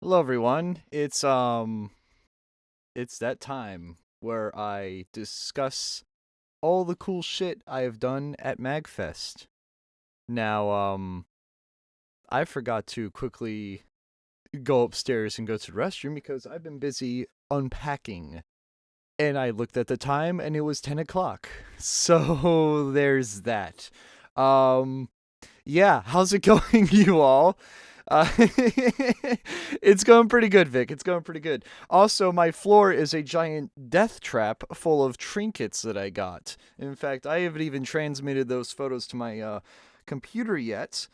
Hello everyone. It's that time where I discuss all the cool shit I have done at MAGFest. Now, I forgot to quickly go upstairs and go to the restroom because I've been busy unpacking. And I looked at the time and it was 10 o'clock. So there's that. Um yeah, how's it going, you all? It's going pretty good, Vic. It's going pretty good. Also, my floor is a giant death trap full of trinkets that I got. In fact, I haven't even transmitted those photos to my computer yet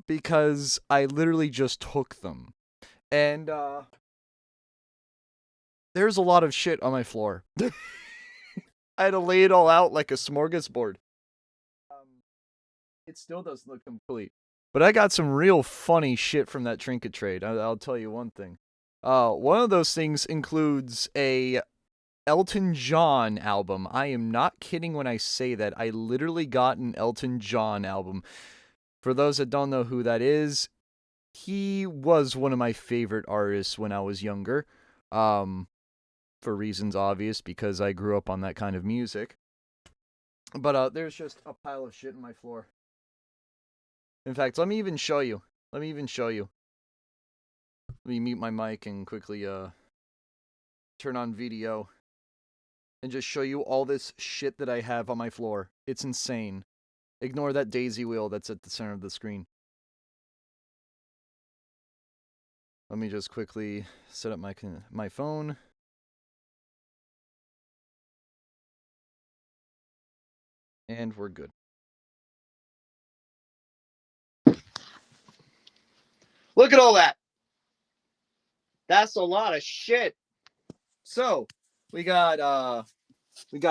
because I literally just took them. And there's a lot of shit on my floor. I had to lay it all out like a smorgasbord. Um, it still doesn't look complete. But I got some real funny shit from that trinket trade. I'll tell you one thing. One of those things includes a Elton John album. I am not kidding when I say that. I literally got an Elton John album. For those that don't know who that is, he was one of my favorite artists when I was younger. Um, for reasons obvious, because I grew up on that kind of music. But there's just a pile of shit on my floor. In fact, let me even show you. Let me even show you. Let me mute my mic and quickly turn on video and just show you all this shit that I have on my floor. It's insane. Ignore that daisy wheel that's at the center of the screen. Let me just quickly set up my phone. And we're good. Look at all that. That's a lot of shit. So, we got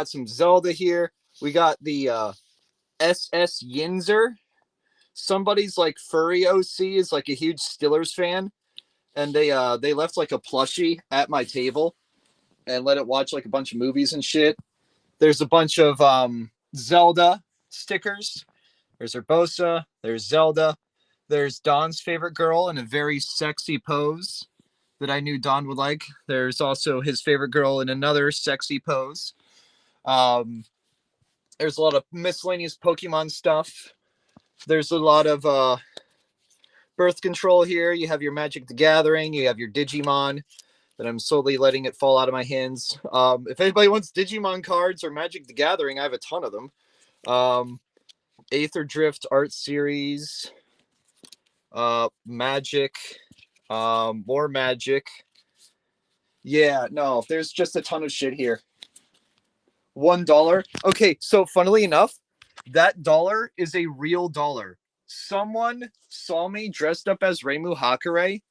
some Zelda here. We got the SS Yinzer. Somebody's like furry OC is like a huge Steelers fan, and they left like a plushie at my table and let it watch like a bunch of movies and shit. There's a bunch of Zelda stickers. There's Urbosa. There's Zelda. There's Don's favorite girl in a very sexy pose that I knew Don would like. There's also his favorite girl in another sexy pose. Um, there's a lot of miscellaneous Pokemon stuff. There's a lot of birth control here. You have your Magic the Gathering. You have your Digimon that I'm slowly letting it fall out of my hands. If anybody wants Digimon cards or Magic the Gathering, I have a ton of them. Aether Drift art series, Magic, more Magic. Yeah, no, there's just a ton of shit here. $1. Okay, so funnily enough, that dollar is a real dollar. Someone saw me dressed up as Reimu Hakare,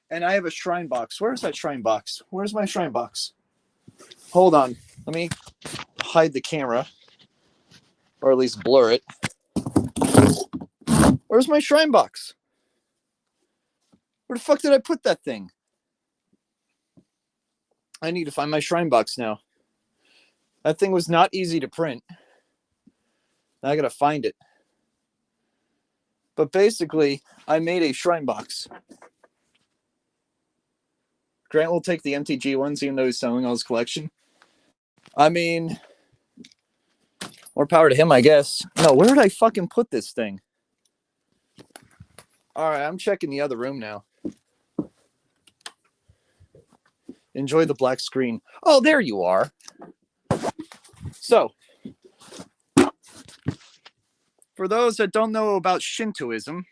and I have a shrine box. Where's that shrine box? Where's my shrine box? Hold on. Let me hide the camera, or at least blur it. Where's my shrine box? Where the fuck did I put that thing? I need to find my shrine box now. That thing was not easy to print. Now I gotta find it. But basically, I made a shrine box. Grant will take the MTG ones, even though he's selling all his collection. I mean, more power to him, I guess. No, where did I fucking put this thing? All right, I'm checking the other room now. Enjoy the black screen. Oh, there you are. So, for those that don't know about Shintoism,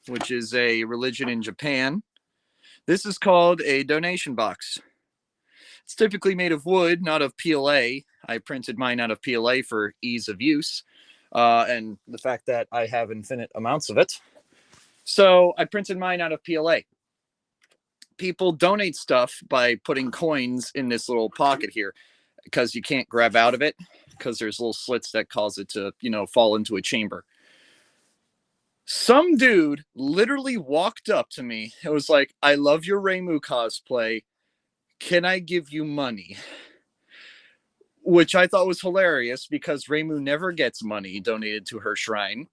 which is a religion in Japan, this is called a donation box. It's typically made of wood, not of PLA. I printed mine out of PLA for ease of use, and the fact that I have infinite amounts of it. So I printed mine out of PLA. People donate stuff by putting coins in this little pocket here because you can't grab out of it because there's little slits that cause it to, fall into a chamber. Some dude literally walked up to me. It was like, I love your Reimu cosplay. Can I give you money? Which I thought was hilarious because Reimu never gets money donated to her shrine.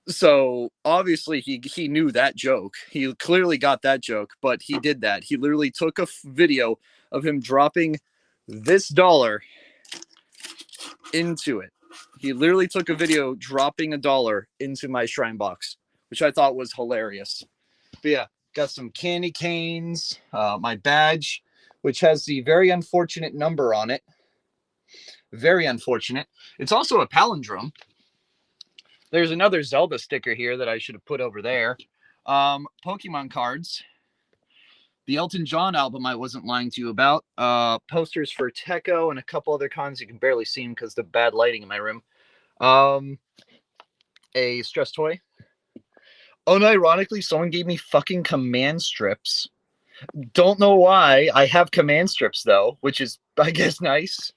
So obviously he knew that joke. He clearly got that joke, but he did that. He literally took a video of him dropping this dollar into it. He literally took a video dropping a dollar into my shrine box, which I thought was hilarious. But yeah, got some candy canes, my badge, which has the very unfortunate number on it. Very unfortunate. It's also a palindrome. There's another Zelda sticker here that I should have put over there. Pokemon cards. The Elton John album I wasn't lying to you about. Posters for Techo and a couple other cons. You can barely see them because of the bad lighting in my room. A stress toy. Unironically, someone gave me fucking command strips. Don't know why. I have command strips, though, which is, I guess, nice.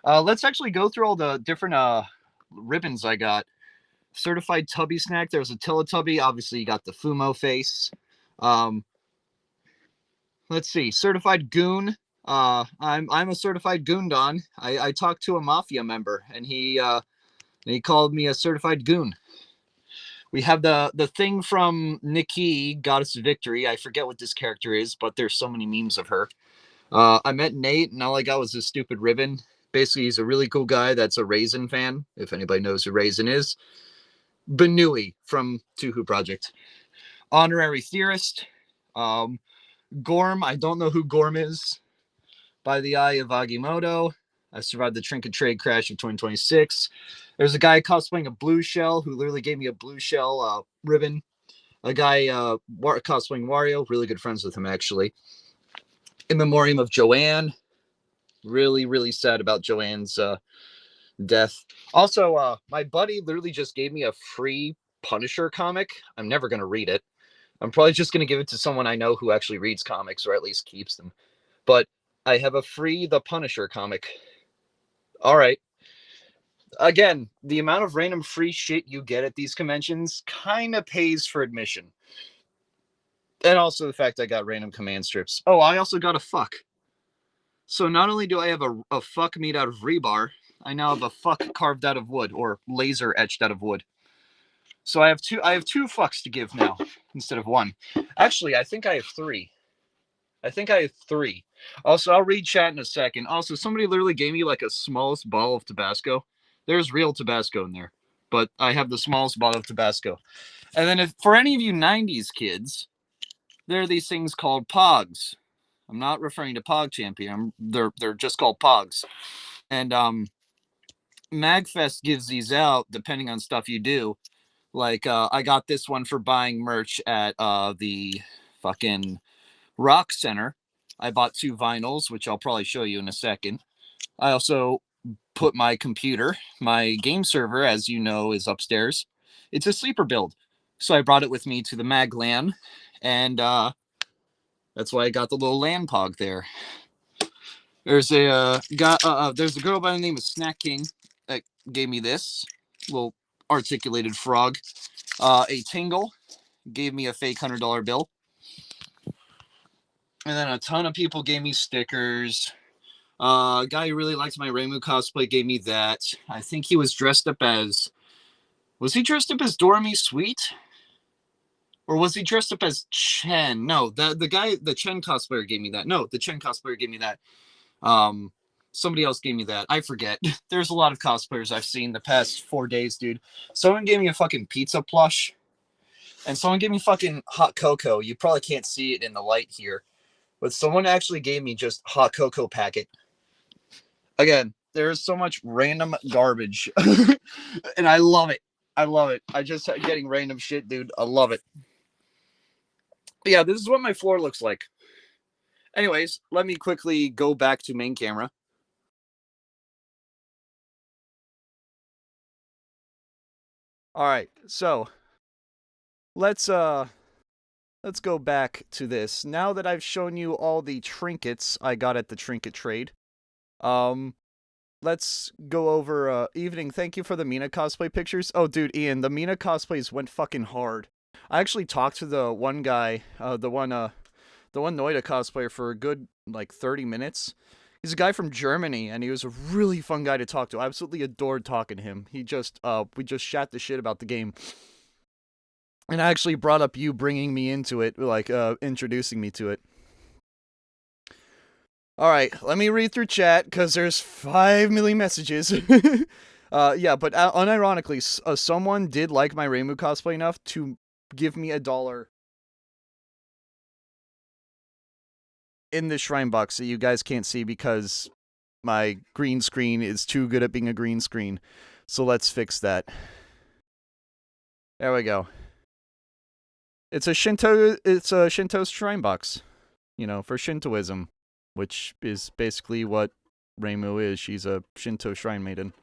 Let's actually go through all the different ribbons I got. Certified Tubby Snack. There was a Teletubby. Obviously, you got the Fumo face. Let's see. Certified Goon. I'm a certified Goondon. I talked to a Mafia member, and he called me a certified Goon. We have the thing from Nikki, Goddess of Victory. I forget what this character is, but there's so many memes of her. I met Nate, and all I got was this stupid ribbon. Basically, he's a really cool guy that's a Ryzen fan, if anybody knows who Ryzen is. Benui from Two Who Project. Honorary Theorist. Gorm, I don't know who Gorm is. By the Eye of Agimoto. I survived the Trinket Trade crash of 2026. There's a guy cosplaying a blue shell who literally gave me a blue shell ribbon. A guy cosplaying Wario. Really good friends with him, actually. In memoriam of Joanne. Really, really sad about Joanne's death. Also, my buddy literally just gave me a free Punisher comic. I'm never going to read it. I'm probably just going to give it to someone I know who actually reads comics or at least keeps them. But I have a free The Punisher comic. All right. Again, the amount of random free shit you get at these conventions kind of pays for admission. And also the fact I got random command strips. Oh, I also got a fuck. So not only do I have a fuck made out of rebar, I now have a fuck carved out of wood or laser etched out of wood. So I have two fucks to give now instead of one. Actually, I think I have three. Also, I'll read chat in a second. Also, somebody literally gave me like a smallest bottle of Tabasco. There's real Tabasco in there, but I have the smallest bottle of Tabasco. And then if for any of you 90s kids, there are these things called Pogs. I'm not referring to Pog Champion. They're just called Pogs. And MAGFest gives these out depending on stuff you do. Like I got this one for buying merch at the fucking Rock Center. I bought 2 vinyls, which I'll probably show you in a second. I also put my computer, my game server, as you know, is upstairs. It's a sleeper build. So I brought it with me to the Mag LAN, and that's why I got the little LAN pog there. There's a there's a girl by the name of Snack King that gave me this little articulated frog. A Tingle gave me a fake $100 bill. And then a ton of people gave me stickers. A guy who really liked my Reimu cosplay gave me that. I think he was dressed up as... Was he dressed up as Doremi Sweet? Or was he dressed up as Chen? No, the Chen cosplayer gave me that. No, the Chen cosplayer gave me that. Somebody else gave me that. I forget. There's a lot of cosplayers I've seen the past 4 days, dude. Someone gave me a fucking pizza plush. And someone gave me fucking hot cocoa. You probably can't see it in the light here. But someone actually gave me just hot cocoa packet. Again, there's so much random garbage. And I love it. I just getting random shit, dude. I love it. But yeah, this is what my floor looks like. Anyways, let me quickly go back to main camera. All right, so let's go back to this. Now that I've shown you all the trinkets I got at the trinket trade, let's go over evening. Thank you for the Mina cosplay pictures. Oh, dude, Ian, the Mina cosplays went fucking hard. I actually talked to the one guy, the one Noida cosplayer for a good like 30 minutes. He's a guy from Germany, and he was a really fun guy to talk to. I absolutely adored talking to him. He just we just chat the shit about the game. And I actually brought up you bringing me into it, like introducing me to it. All right, let me read through chat because there's 5 million messages. Yeah, but unironically, someone did like my Reimu cosplay enough to give me $1 in the shrine box that you guys can't see because my green screen is too good at being a green screen. So let's fix that. There we go. It's a Shinto shrine box, you know, for Shintoism, which is basically what Reimu is. She's a Shinto shrine maiden.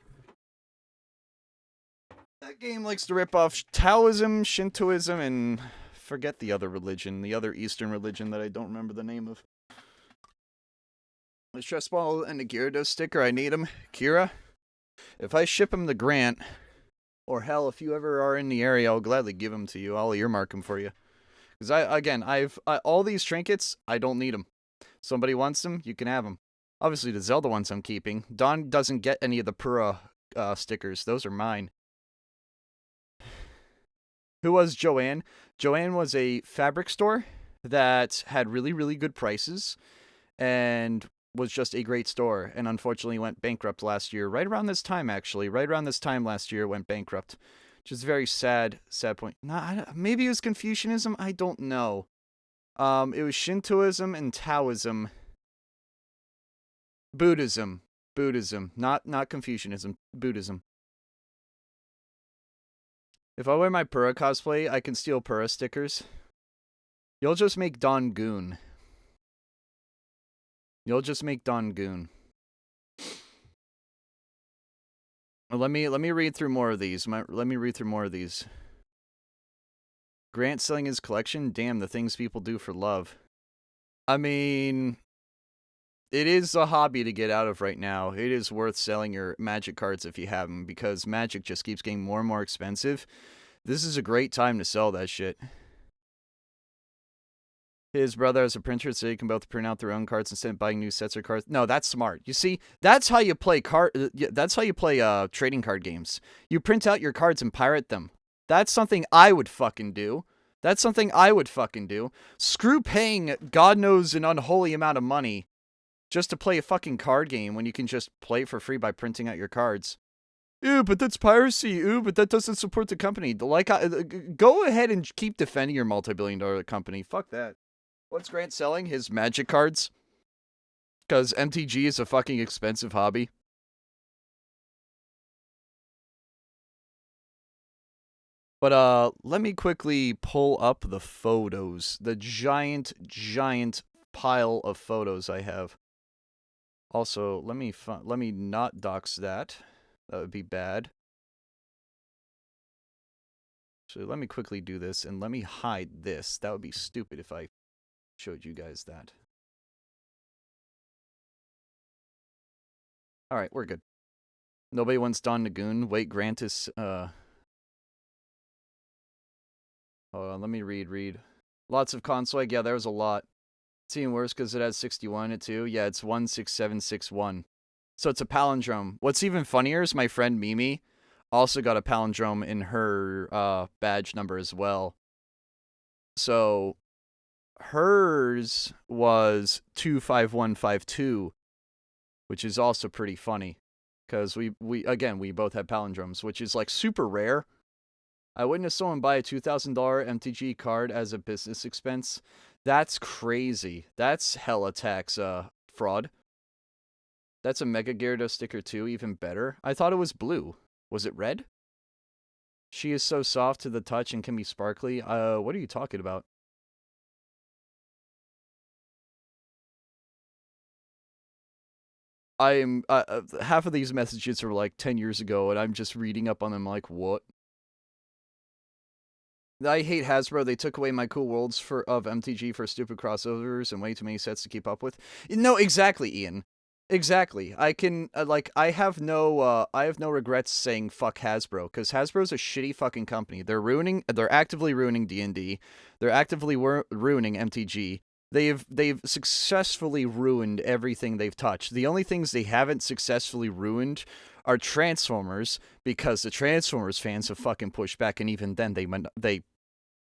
That game likes to rip off Taoism, Shintoism, and forget the other religion, the other Eastern religion that I don't remember the name of. The stress ball and the Gyarados sticker, I need them. Kira, if I ship him the Grant, or hell, if you ever are in the area, I'll gladly give them to you. I'll earmark them for you. Because I've all these trinkets, I don't need them. Somebody wants them, you can have them. Obviously, the Zelda ones I'm keeping. Don doesn't get any of the Pura stickers. Those are mine. Who was Joanne? Joanne was a fabric store that had really, really good prices and was just a great store, and unfortunately went bankrupt last year. Right around this time, actually. Right around this time last year, it went bankrupt. Which is a very sad point. Maybe it was Confucianism? I don't know. It was Shintoism and Taoism. Buddhism. Not Confucianism. Buddhism. If I wear my Pura cosplay, I can steal Pura stickers. You'll just make Don Goon. You'll just make Don Goon. Let me read through more of these. Grant selling his collection? Damn, the things people do for love. I mean, it is a hobby to get out of right now. It is worth selling your Magic cards if you have them, because Magic just keeps getting more and more expensive. This is a great time to sell that shit. His brother has a printer, so they can both print out their own cards instead of buying new sets of cards. No, that's smart. You see, that's how you play trading card games. You print out your cards and pirate them. That's something I would fucking do. Screw paying God knows an unholy amount of money just to play a fucking card game when you can just play it for free by printing out your cards. Ew, but that's piracy. Ew, but that doesn't support the company. Go ahead and keep defending your multi-billion-dollar company. Fuck that. What's Grant selling? His Magic cards? Because MTG is a fucking expensive hobby. But, let me quickly pull up the photos. The giant pile of photos I have. Also, let me not dox that. That would be bad. So let me quickly do this, and let me hide this. That would be stupid if I showed you guys that. Alright, we're good. Nobody wants Don Nagoon. Wait, Grant is, Hold on, let me read. Lots of console. Yeah, there was a lot. It's even worse because it has 61 in it too. Yeah, it's 16761. So it's a palindrome. What's even funnier is my friend Mimi also got a palindrome in her badge number as well. So hers was 25152, which is also pretty funny because we both have palindromes, which is like super rare. I witnessed someone buy a $2,000 MTG card as a business expense. That's crazy. That's hella tax fraud. That's a Mega Gyarados sticker too, even better. I thought it was blue. Was it red? She is so soft to the touch and can be sparkly. What are you talking about? I am half of these messages are like 10 years ago, and I'm just reading up on them like, what? I hate Hasbro. They took away my cool worlds of MTG for stupid crossovers and way too many sets to keep up with. No, exactly, Ian. Exactly. I can I have no regrets saying fuck Hasbro, because Hasbro's a shitty fucking company. They're actively ruining D&D. They're actively ruining MTG. They've successfully ruined everything they've touched. The only things they haven't successfully ruined are Transformers, because the Transformers fans have fucking pushed back, and even then they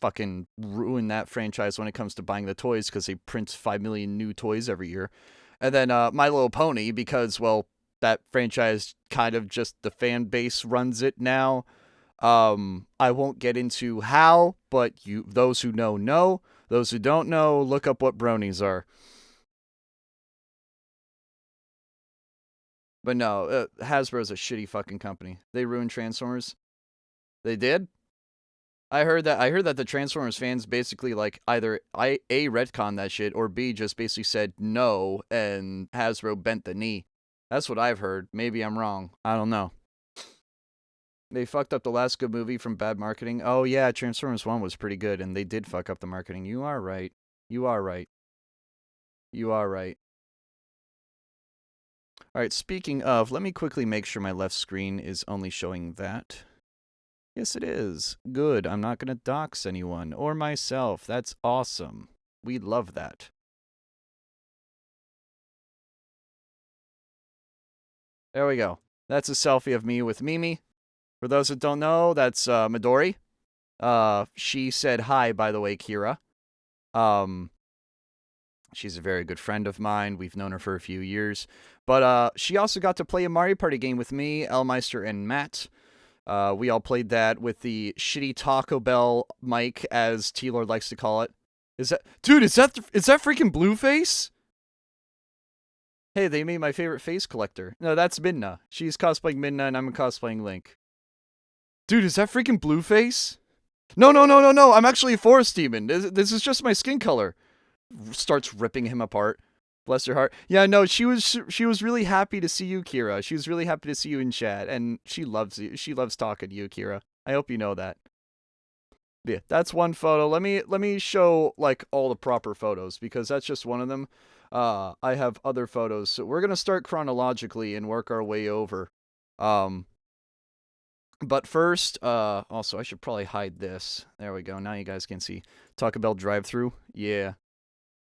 fucking ruin that franchise when it comes to buying the toys because they print 5 million new toys every year. And then My Little Pony because, well, that franchise kind of just the fan base runs it now. I won't get into how, but those who know. Those who don't know, look up what bronies are. But no, Hasbro's a shitty fucking company. They ruined Transformers. They did? I heard that the Transformers fans basically like either A retcon that shit or B just basically said no and Hasbro bent the knee. That's what I've heard. Maybe I'm wrong. I don't know. They fucked up the last good movie from bad marketing. Oh yeah, Transformers 1 was pretty good and they did fuck up the marketing. You are right. You are right. You are right. All right, speaking of, let me quickly make sure my left screen is only showing that. Yes, it is. Good. I'm not going to dox anyone or myself. That's awesome. We love that. There we go. That's a selfie of me with Mimi. For those that don't know, that's Midori. She said hi, by the way, Kira. She's a very good friend of mine. We've known her for a few years. But she also got to play a Mario Party game with me, Elmeister, and Matt. We all played that with the shitty Taco Bell mic, as T-Lord likes to call it. Is that freaking Blueface? Hey, they made my favorite face collector. No, that's Midna. She's cosplaying Midna, and I'm cosplaying Link. Dude, is that freaking Blueface? No. I'm actually a forest demon. This is just my skin color. Starts ripping him apart. Bless her heart. Yeah, no, she was really happy to see you, Kira. She was really happy to see you in chat, and she loves you. She loves talking to you, Kira. I hope you know that. Yeah, that's one photo. Let me show like all the proper photos because that's just one of them. I have other photos. So we're gonna start chronologically and work our way over. But first, also I should probably hide this. There we go. Now you guys can see Taco Bell drive-through. Yeah.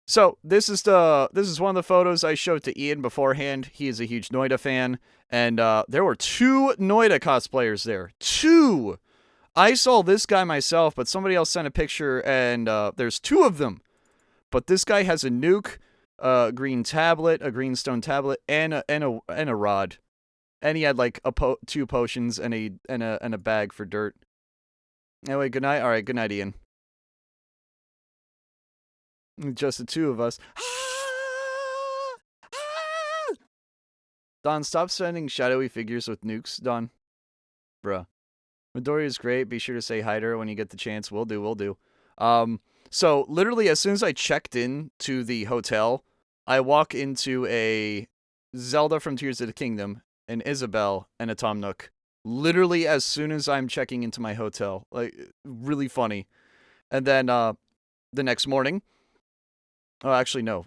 So this is one of the photos I showed to Ian beforehand. He is a huge Noida fan, and there were 2 Noida cosplayers there. 2. I saw this guy myself, but somebody else sent a picture, and there's 2 of them. But this guy has a nuke, a green tablet, a green stone tablet, and a rod, and he had like 2 potions and a bag for dirt. Anyway, good night. All right, good night, Ian. Just the 2 of us. Don, stop sending shadowy figures with nukes, Don. Bruh. Midori is great. Be sure to say hi to her when you get the chance. Will do. So literally as soon as I checked in to the hotel, I walk into a Zelda from Tears of the Kingdom, an Isabelle, and a Tom Nook. Literally as soon as I'm checking into my hotel. Like, really funny. And then, the next morning... Oh, actually, no.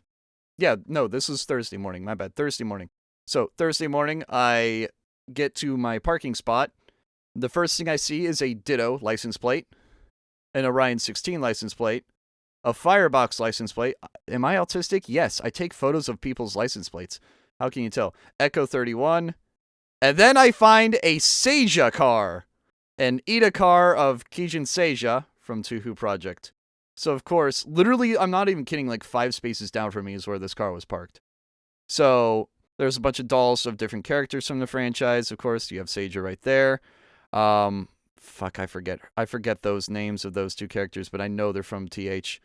Yeah, no, this is Thursday morning. My bad. Thursday morning. So, Thursday morning, I get to my parking spot. The first thing I see is a Ditto license plate, an Orion 16 license plate, a Firebox license plate. Am I autistic? Yes, I take photos of people's license plates. How can you tell? Echo 31. And then I find a Seija car. An Ida car of Kijin Seija from Tuhu Project. So, of course, literally, I'm not even kidding, like 5 spaces down from me is where this car was parked. So, there's a bunch of dolls of different characters from the franchise. Of course, you have Seija right there. Fuck, I forget those names of those 2 characters, but I know they're from TH.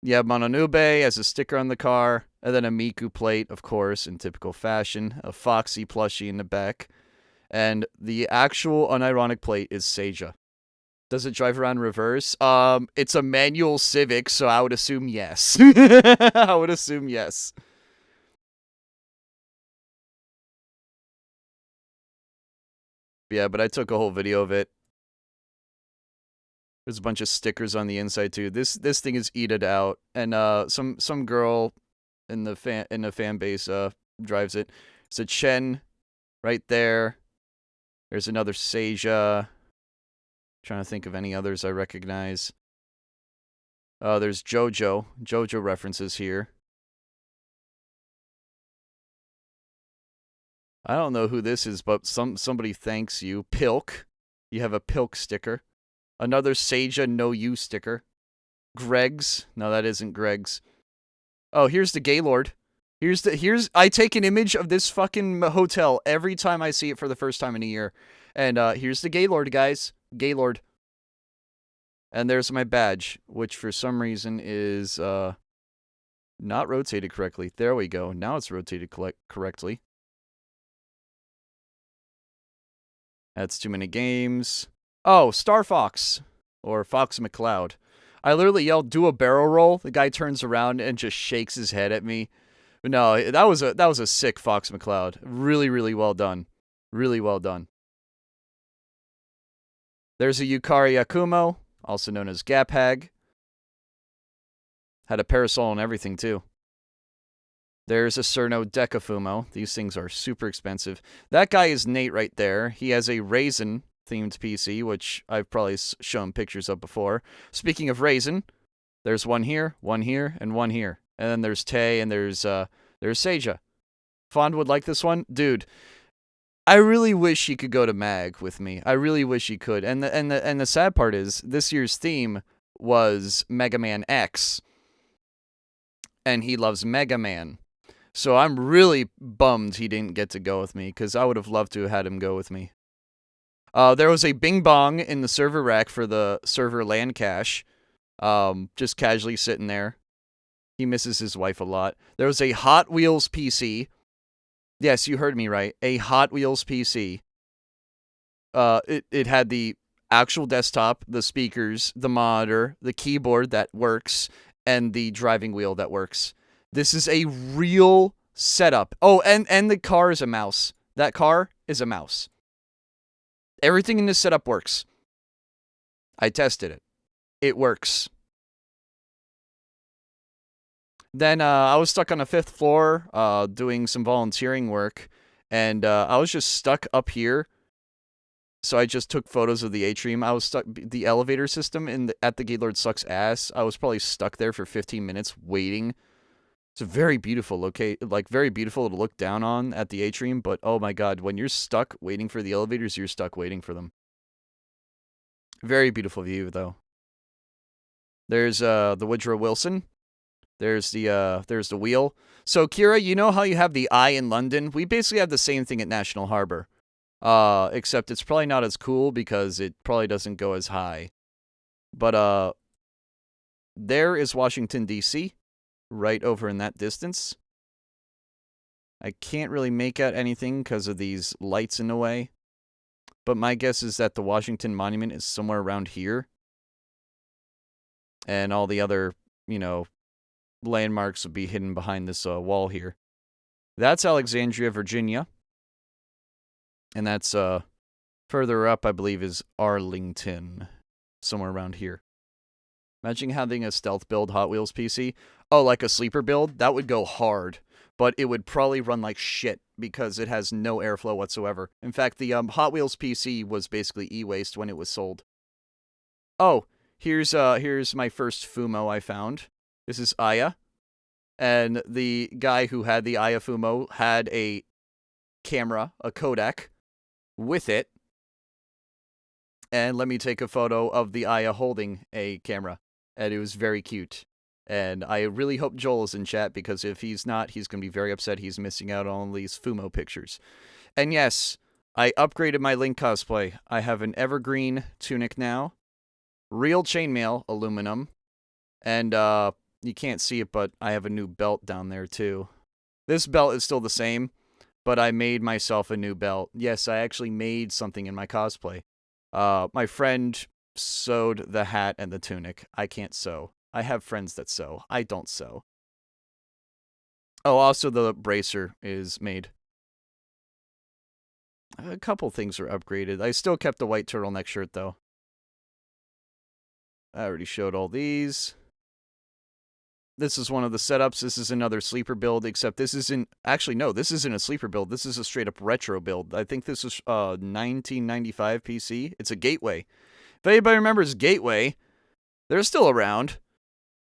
You have Mononube as a sticker on the car, and then a Miku plate, of course, in typical fashion, a Foxy plushie in the back, and the actual unironic plate is Seija. Does it drive around reverse? It's a manual Civic, so I would assume yes. I would assume yes. Yeah, but I took a whole video of it. There's a bunch of stickers on the inside too. This thing is eated out, and some girl in the fan base drives it. It's a Chen right there. There's another Seija. Trying to think of any others I recognize. There's JoJo. JoJo references here. I don't know who this is, but somebody thanks you. Pilk. You have a Pilk sticker. Another Seja no you sticker. Greg's. No, that isn't Greg's. Oh, here's the Gaylord. I take an image of this fucking hotel every time I see it for the first time in a year. And here's the Gaylord, guys. Gaylord. And there's my badge, which for some reason is not rotated correctly. There we go. Now it's rotated correctly. That's too many games. Oh, Star Fox. Or Fox McCloud. I literally yelled, do a barrel roll. The guy turns around and just shakes his head at me. But no, that was a sick Fox McCloud. Really, really well done. Really well done. There's a Yukari Akumo, also known as Gap Hag. Had a parasol and everything, too. There's a Cerno Decafumo. These things are super expensive. That guy is Nate right there. He has a Ryzen themed PC, which I've probably shown pictures of before. Speaking of Ryzen, there's one here, and one here. And then there's Tay, and there's Seja. Fond would like this one? Dude, I really wish he could go to MAG with me. I really wish he could. And the sad part is, this year's theme was Mega Man X. And he loves Mega Man. So I'm really bummed he didn't get to go with me, because I would have loved to have had him go with me. There was a Bing Bong in the server rack for the server LAN cache. Just casually sitting there. He misses his wife a lot. There was a Hot Wheels PC. Yes, you heard me right. A Hot Wheels PC. It had the actual desktop, the speakers, the monitor, the keyboard that works, and the driving wheel that works. This is a real setup. Oh, and the car is a mouse. That car is a mouse. Everything in this setup works. I tested it. It works. Then I was stuck on the 5th floor doing some volunteering work, and I was just stuck up here. So I just took photos of the atrium. I was stuck. The elevator system at the Gaylord sucks ass. I was probably stuck there for 15 minutes waiting. It's a very beautiful very beautiful to look down on at the atrium, but oh my god, when you're stuck waiting for the elevators, you're stuck waiting for them. Very beautiful view, though. There's the Woodrow Wilson. There's the wheel. So Kira, you know how you have the eye in London? We basically have the same thing at National Harbor. Except it's probably not as cool because it probably doesn't go as high. But there is Washington D.C. right over in that distance. I can't really make out anything because of these lights in the way. But my guess is that the Washington Monument is somewhere around here. And all the other, landmarks would be hidden behind this wall here. That's Alexandria, Virginia. And that's further up, I believe, is Arlington. Somewhere around here. Imagine having a stealth build Hot Wheels PC. Oh, like a sleeper build? That would go hard. But it would probably run like shit because it has no airflow whatsoever. In fact, the Hot Wheels PC was basically e-waste when it was sold. Oh, here's my first Fumo I found. This is Aya. And the guy who had the Aya Fumo had a camera, a codec, with it. And let me take a photo of the Aya holding a camera. And it was very cute. And I really hope Joel is in chat, because if he's not, he's going to be very upset he's missing out on all these Fumo pictures. And yes, I upgraded my Link cosplay. I have an evergreen tunic now. Real chainmail, aluminum. And you can't see it, but I have a new belt down there too. This belt is still the same, but I made myself a new belt. Yes, I actually made something in my cosplay. My friend sewed the hat and the tunic. I can't sew. I have friends that sew. I don't sew. Oh, also the bracer is made. A couple things are upgraded. I still kept the white turtleneck shirt, though. I already showed all these. This is one of the setups. This is another sleeper build, except this isn't... Actually, no, this isn't a sleeper build. This is a straight-up retro build. I think this is 1995 PC. It's a Gateway. If anybody remembers Gateway, they're still around,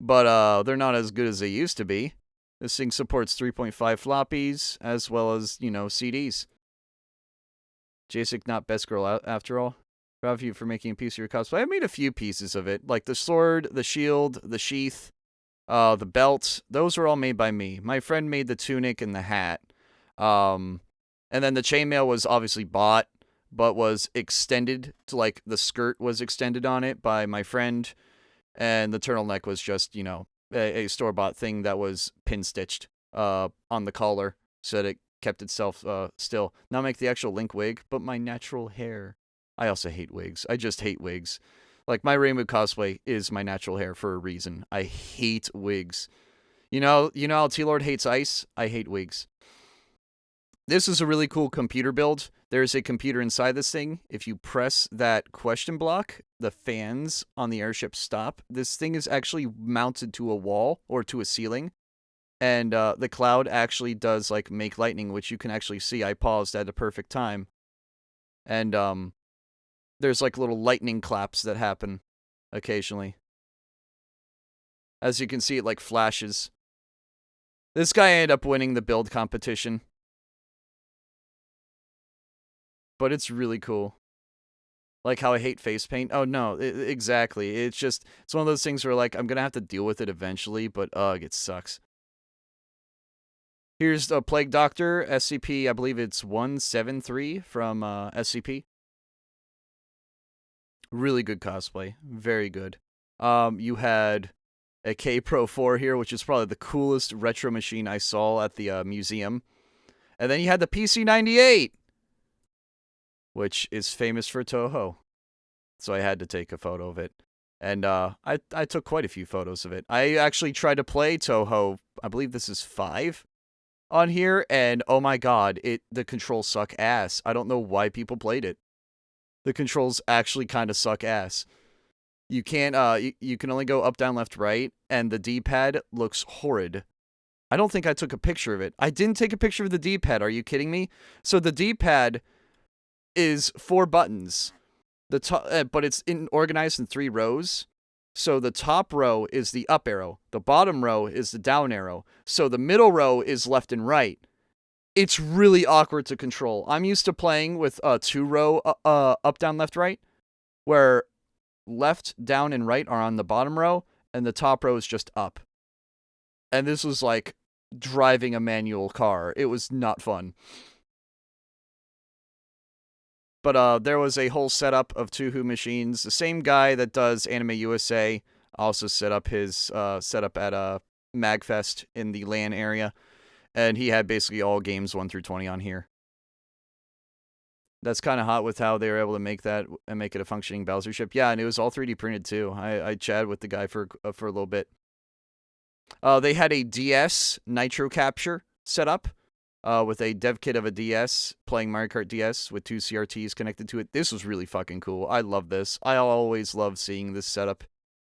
but they're not as good as they used to be. This thing supports 3.5 floppies, as well as, CDs. JSIC not best girl after all. Proud of you for making a piece of your cosplay. I made a few pieces of it, like the sword, the shield, the sheath, the belt. Those were all made by me. My friend made the tunic and the hat. And then the chainmail was obviously bought, but was extended to, like, the skirt was extended on it by my friend. And the turtleneck was just, you know, a store-bought thing that was pin-stitched on the collar so that it kept itself still. Not make the actual Link wig, but my natural hair. I also hate wigs. I just hate wigs. Like, my Rainbow cosplay is my natural hair for a reason. I hate wigs. You know how T-Lord hates ice? I hate wigs. This is a really cool computer build. There's a computer inside this thing. If you press that question block, the fans on the airship stop. This thing is actually mounted to a wall or to a ceiling. And the cloud actually does, like, make lightning, which you can actually see. I paused at the perfect time. And there's, like, little lightning claps that happen occasionally. As you can see, it, like, flashes. This guy ended up winning the build competition. But it's really cool. Like how I hate face paint. Oh, no, exactly. It's one of those things where, like, I'm going to have to deal with it eventually, but, ugh, it sucks. Here's the Plague Doctor, SCP, I believe it's 173 from SCP. Really good cosplay. Very good. You had a K-Pro 4 here, which is probably the coolest retro machine I saw at the museum. And then you had the PC-98, which is famous for Toho. So I had to take a photo of it. And I took quite a few photos of it. I actually tried to play Toho, I believe this is 5 on here, and oh my god, the controls suck ass. I don't know why people played it. The controls actually kind of suck ass. You can't, you can only go up, down, left, right, and the D-pad looks horrid. I don't think I took a picture of it. I didn't take a picture of the D-pad, are you kidding me? So the D-pad is 4 buttons. The top, but it's organized in 3 rows. So the top row is the up arrow. The bottom row is the down arrow. So the middle row is left and right. It's really awkward to control. I'm used to playing with 2-row up, down, left, right, where left, down, and right are on the bottom row, and the top row is just up. And this was like driving a manual car. It was not fun. But there was a whole setup of Tuhu machines. The same guy that does Anime USA also set up his setup at MAGFest in the LAN area. And he had basically all games 1 through 20 on here. That's kind of hot with how they were able to make that and make it a functioning Bowser ship. Yeah, and it was all 3D printed too. I chatted with the guy for a little bit. They had a DS Nitro Capture set up. With a dev kit of a DS, playing Mario Kart DS with 2 CRTs connected to it. This was really fucking cool. I love this. I always love seeing this setup.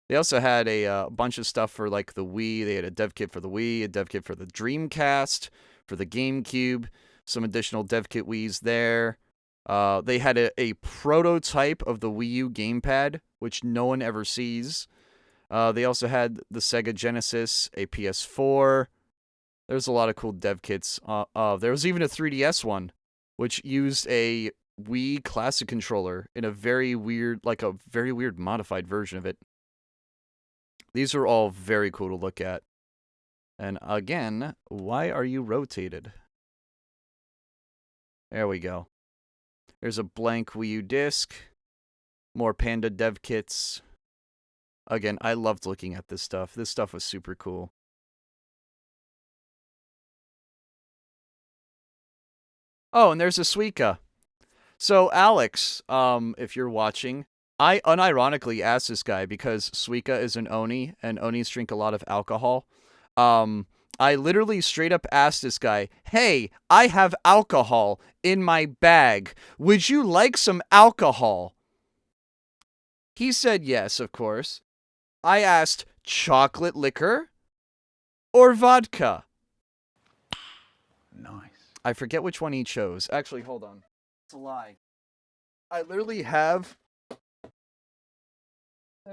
They also had a bunch of stuff for, like, the Wii. They had a dev kit for the Wii, a dev kit for the Dreamcast, for the GameCube, some additional dev kit Wiis there. They had a prototype of the Wii U gamepad, which no one ever sees. They also had the Sega Genesis, a PS4. There's a lot of cool dev kits. There was even a 3DS one, which used a Wii Classic controller in a very weird modified version of it. These are all very cool to look at. And again, why are you rotated? There we go. There's a blank Wii U disc. More Panda dev kits. Again, I loved looking at this stuff. This stuff was super cool. Oh, and there's a Suica. So, Alex, if you're watching, I unironically asked this guy because Suica is an Oni, and Onis drink a lot of alcohol. I literally straight up asked this guy, hey, I have alcohol in my bag. Would you like some alcohol? He said yes, of course. I asked, chocolate liquor or vodka? Nice. I forget which one he chose. Actually, hold on. It's a lie. I literally have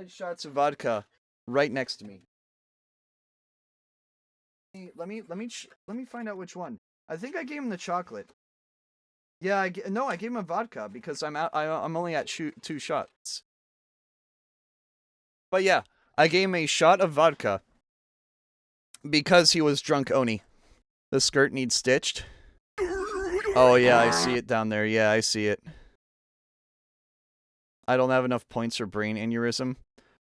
shots of vodka right next to me. Let me find out which one. I think I gave him the chocolate. Yeah, no, I gave him a vodka because I'm only at 2 shots. But yeah, I gave him a shot of vodka because he was drunk Oni. The skirt needs stitched. Oh yeah, I see it down there. Yeah, I see it. I don't have enough points for brain aneurysm.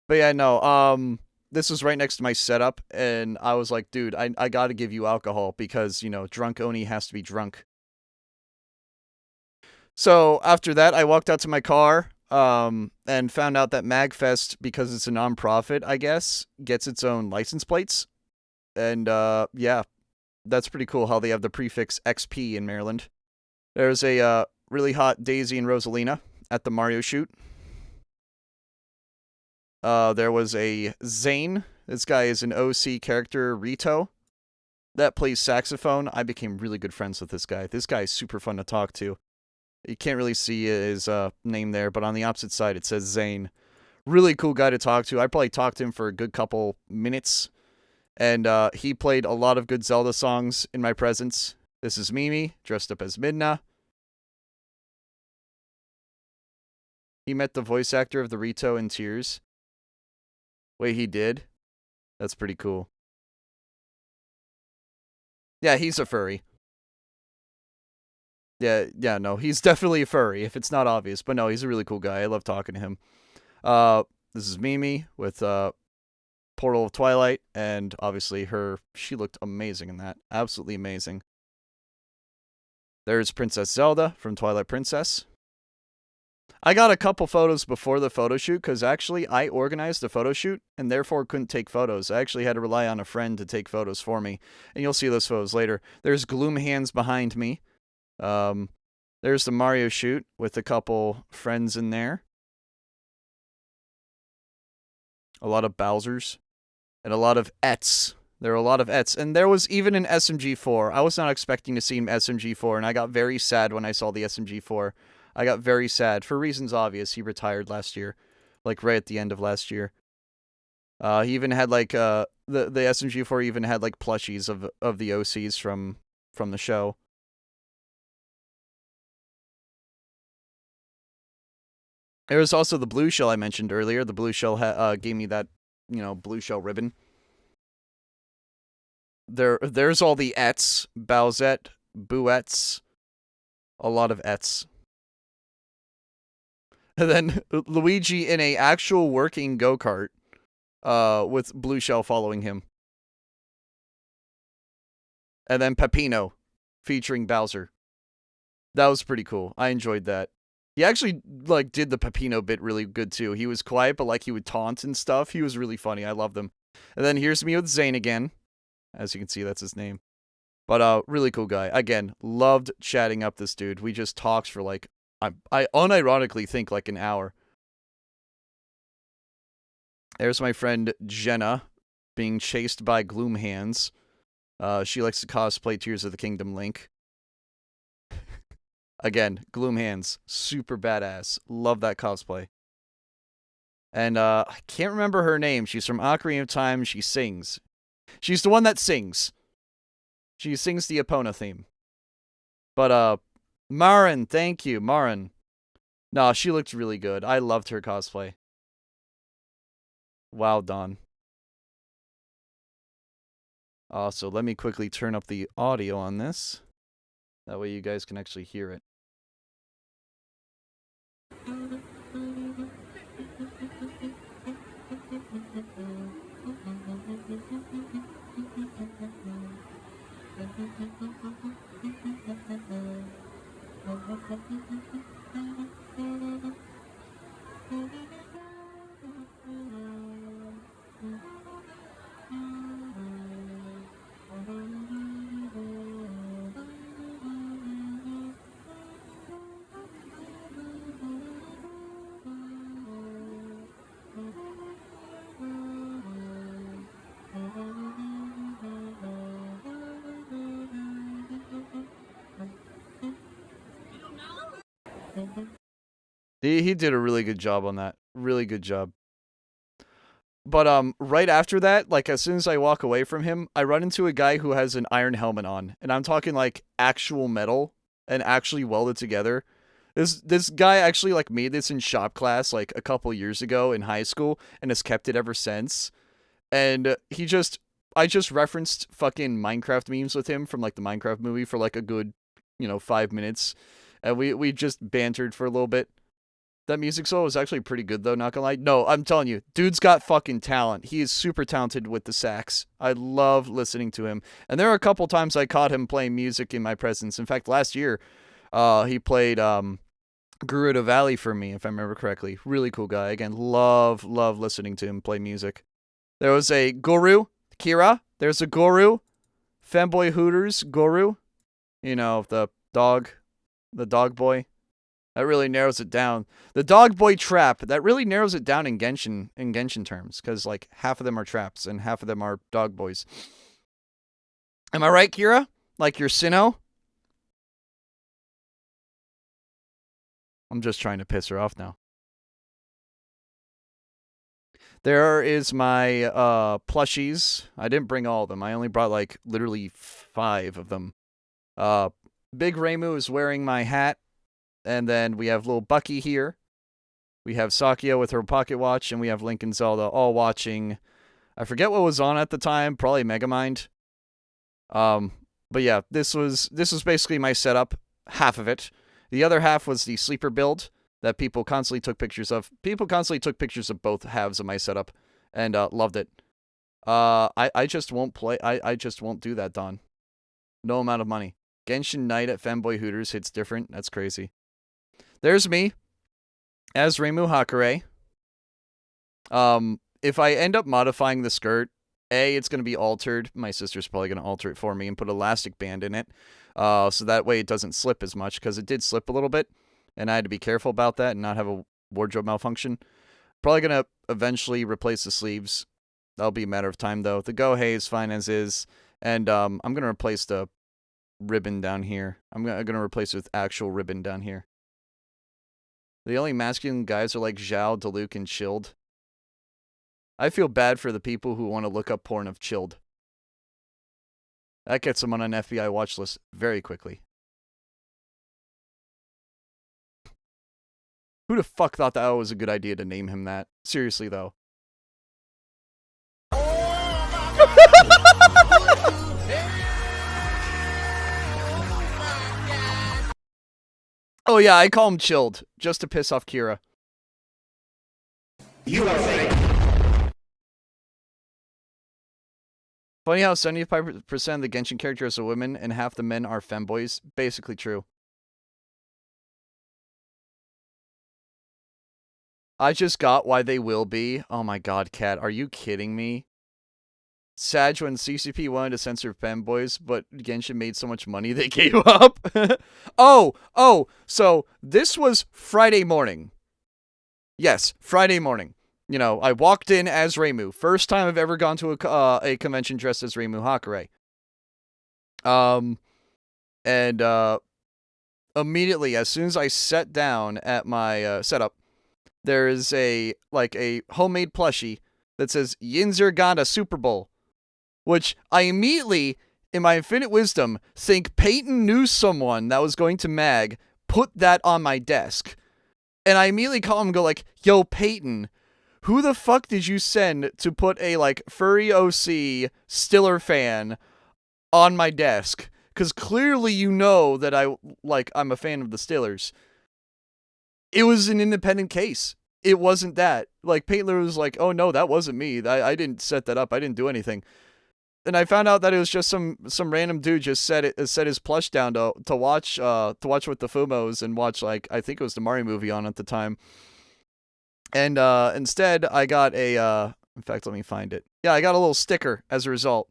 But yeah, no, this was right next to my setup, and I was like, dude, I gotta give you alcohol because, you know, drunk Oni has to be drunk. So after that, I walked out to my car, and found out that MAGFest, because it's a non-profit, I guess, gets its own license plates. And, yeah, that's pretty cool how they have the prefix XP in Maryland. There's a, really hot Daisy and Rosalina at the Mario shoot. There was a Zane. This guy is an OC character, Rito, that plays saxophone. I became really good friends with this guy. This guy is super fun to talk to. You can't really see his name there, but on the opposite side it says Zane. Really cool guy to talk to. I probably talked to him for a good couple minutes. And he played a lot of good Zelda songs in my presence. This is Mimi, dressed up as Midna. He met the voice actor of the Rito in tears. Wait, he did? That's pretty cool. Yeah, he's a furry. Yeah, no, he's definitely a furry, if it's not obvious. But no, he's a really cool guy. I love talking to him. This is Mimi with Portal of Twilight, and obviously she looked amazing in that. Absolutely amazing. There's Princess Zelda from Twilight Princess. I got a couple photos before the photo shoot because actually I organized the photo shoot and therefore couldn't take photos. I actually had to rely on a friend to take photos for me, and you'll see those photos later. There's Gloom Hands behind me. There's the Mario shoot with a couple friends in there. A lot of Bowsers and a lot of Ets. There are a lot of Ets, and there was even an SMG4. I was not expecting to see an SMG4, and I got very sad when I saw the SMG4. I got very sad for reasons obvious. He retired last year, like right at the end of last year. He even had like the SMG4 even had like plushies of the OCs from the show. There was also the blue shell I mentioned earlier. The blue shell gave me that, you know, blue shell ribbon. There's all the Ets, Bowsette, Booettes, a lot of Ets. And then Luigi in a actual working go-kart, with blue shell following him. And then Peppino, featuring Bowser. That was pretty cool. I enjoyed that. He actually, like, did the Peppino bit really good, too. He was quiet, but, like, he would taunt and stuff. He was really funny. I loved him. And then here's me with Zane again. As you can see, that's his name. But, really cool guy. Again, loved chatting up this dude. We just talked for, like, I unironically think, like, an hour. There's my friend Jenna being chased by Gloom Hands. She likes to cosplay Tears of the Kingdom Link. Again, Gloom Hands, super badass. Love that cosplay. And I can't remember her name. She's from Ocarina of Time. She sings. She's the one that sings. She sings the Epona theme. But Marin, thank you, Marin. No, she looked really good. I loved her cosplay. Well done. So let me quickly turn up the audio on this. That way you guys can actually hear it. He did a really good job on that. Really good job. But right after that, like as soon as I walk away from him, I run into a guy who has an iron helmet on, and I'm talking like actual metal, and actually weld it together. This guy actually like made this in shop class like a couple years ago in high school and has kept it ever since. And I just referenced fucking Minecraft memes with him from like the Minecraft movie for like a good, 5 minutes. And we just bantered for a little bit. That music solo was actually pretty good though, not gonna lie. No, I'm telling you, dude's got fucking talent. He is super talented with the sax. I love listening to him. And there are a couple times I caught him playing music in my presence. In fact, last year, he played Gerudo Valley for me, if I remember correctly. Really cool guy. Again, love listening to him play music. There was a Guru, Kira. There's a Guru, Fanboy Hooters, Guru. The dog boy. That really narrows it down. The dog boy trap, that really narrows it down in Genshin terms, because like half of them are traps and half of them are dog boys. Am I right, Kira? Like your Sinnoh? I'm just trying to piss her off now. There is my plushies. I didn't bring all of them. I only brought like literally 5 of them. Big Reimu is wearing my hat. And then we have little Bucky here. We have Sakia with her pocket watch. And we have Link and Zelda all watching. I forget what was on at the time. Probably Megamind. But yeah, this was basically my setup. Half of it. The other half was the sleeper build that people constantly took pictures of. People constantly took pictures of both halves of my setup. And loved it. I just won't play. I just won't do that, Don. No amount of money. Genshin Night at Fanboy Hooters hits different. That's crazy. There's me as Reimu Hakare. If I end up modifying the skirt, it's going to be altered. My sister's probably going to alter it for me and put elastic band in it. So that way it doesn't slip as much, because it did slip a little bit. And I had to be careful about that and not have a wardrobe malfunction. Probably going to eventually replace the sleeves. That'll be a matter of time, though. The Gohei is fine as is. And I'm going to replace the ribbon down here. I'm going to replace it with actual ribbon down here. The only masculine guys are like Zhao, Diluc, and Chilled. I feel bad for the people who want to look up porn of Chilled. That gets them on an FBI watch list very quickly. Who the fuck thought that was a good idea to name him that? Seriously, though. Oh yeah, I call him Chilled, just to piss off Kira. You are right. Funny how 75% of the Genshin characters are women and half the men are femboys. Basically true. I just got why they will be. Oh my god, Cat, are you kidding me? Sag when CCP wanted to censor femboys, but Genshin made so much money they gave up. So this was Friday morning. Yes, Friday morning. I walked in as Reimu. First time I've ever gone to a convention dressed as Reimu Hakare. And immediately, as soon as I sat down at my setup, there is a homemade plushie that says Yinzer Ganda Super Bowl, which I immediately, in my infinite wisdom, think Peyton knew someone that was going to MAG, put that on my desk. And I immediately call him and go like, yo, Peyton, who the fuck did you send to put a furry OC Stiller fan on my desk? Because clearly you know that I'm a fan of the Stillers. It was an independent case. It wasn't that. Peyton was like, oh no, that wasn't me. I didn't set that up. I didn't do anything. And I found out that it was just some random dude just set his plush down to watch with the Fumos and watch I think it was the Mario movie on at the time. And instead I got a in fact, let me find it. Yeah, I got a little sticker as a result.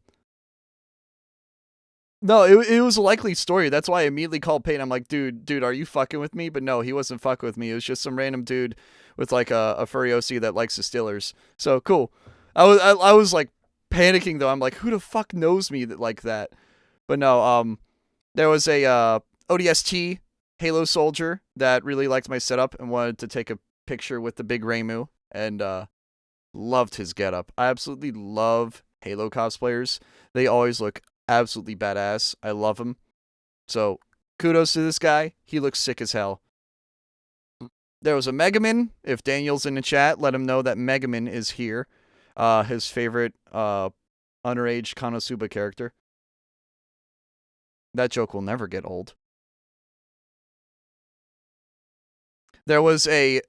No, it was a likely story. That's why I immediately called Peyton. I'm like, dude, are you fucking with me? But no, he wasn't fucking with me. It was just some random dude with a furry OC that likes the Stillers. So cool. I was panicking though. I'm like, who the fuck knows me like that? But no, there was a ODST Halo soldier that really liked my setup and wanted to take a picture with the big Reimu and loved his getup. I absolutely love Halo cosplayers. They always look absolutely badass. I love them. So Kudos to this guy. He looks sick as hell. There was a Megaman. If Daniel's in the chat, let him know that Megaman is here. His favorite underage Konosuba character. That joke will never get old. There was a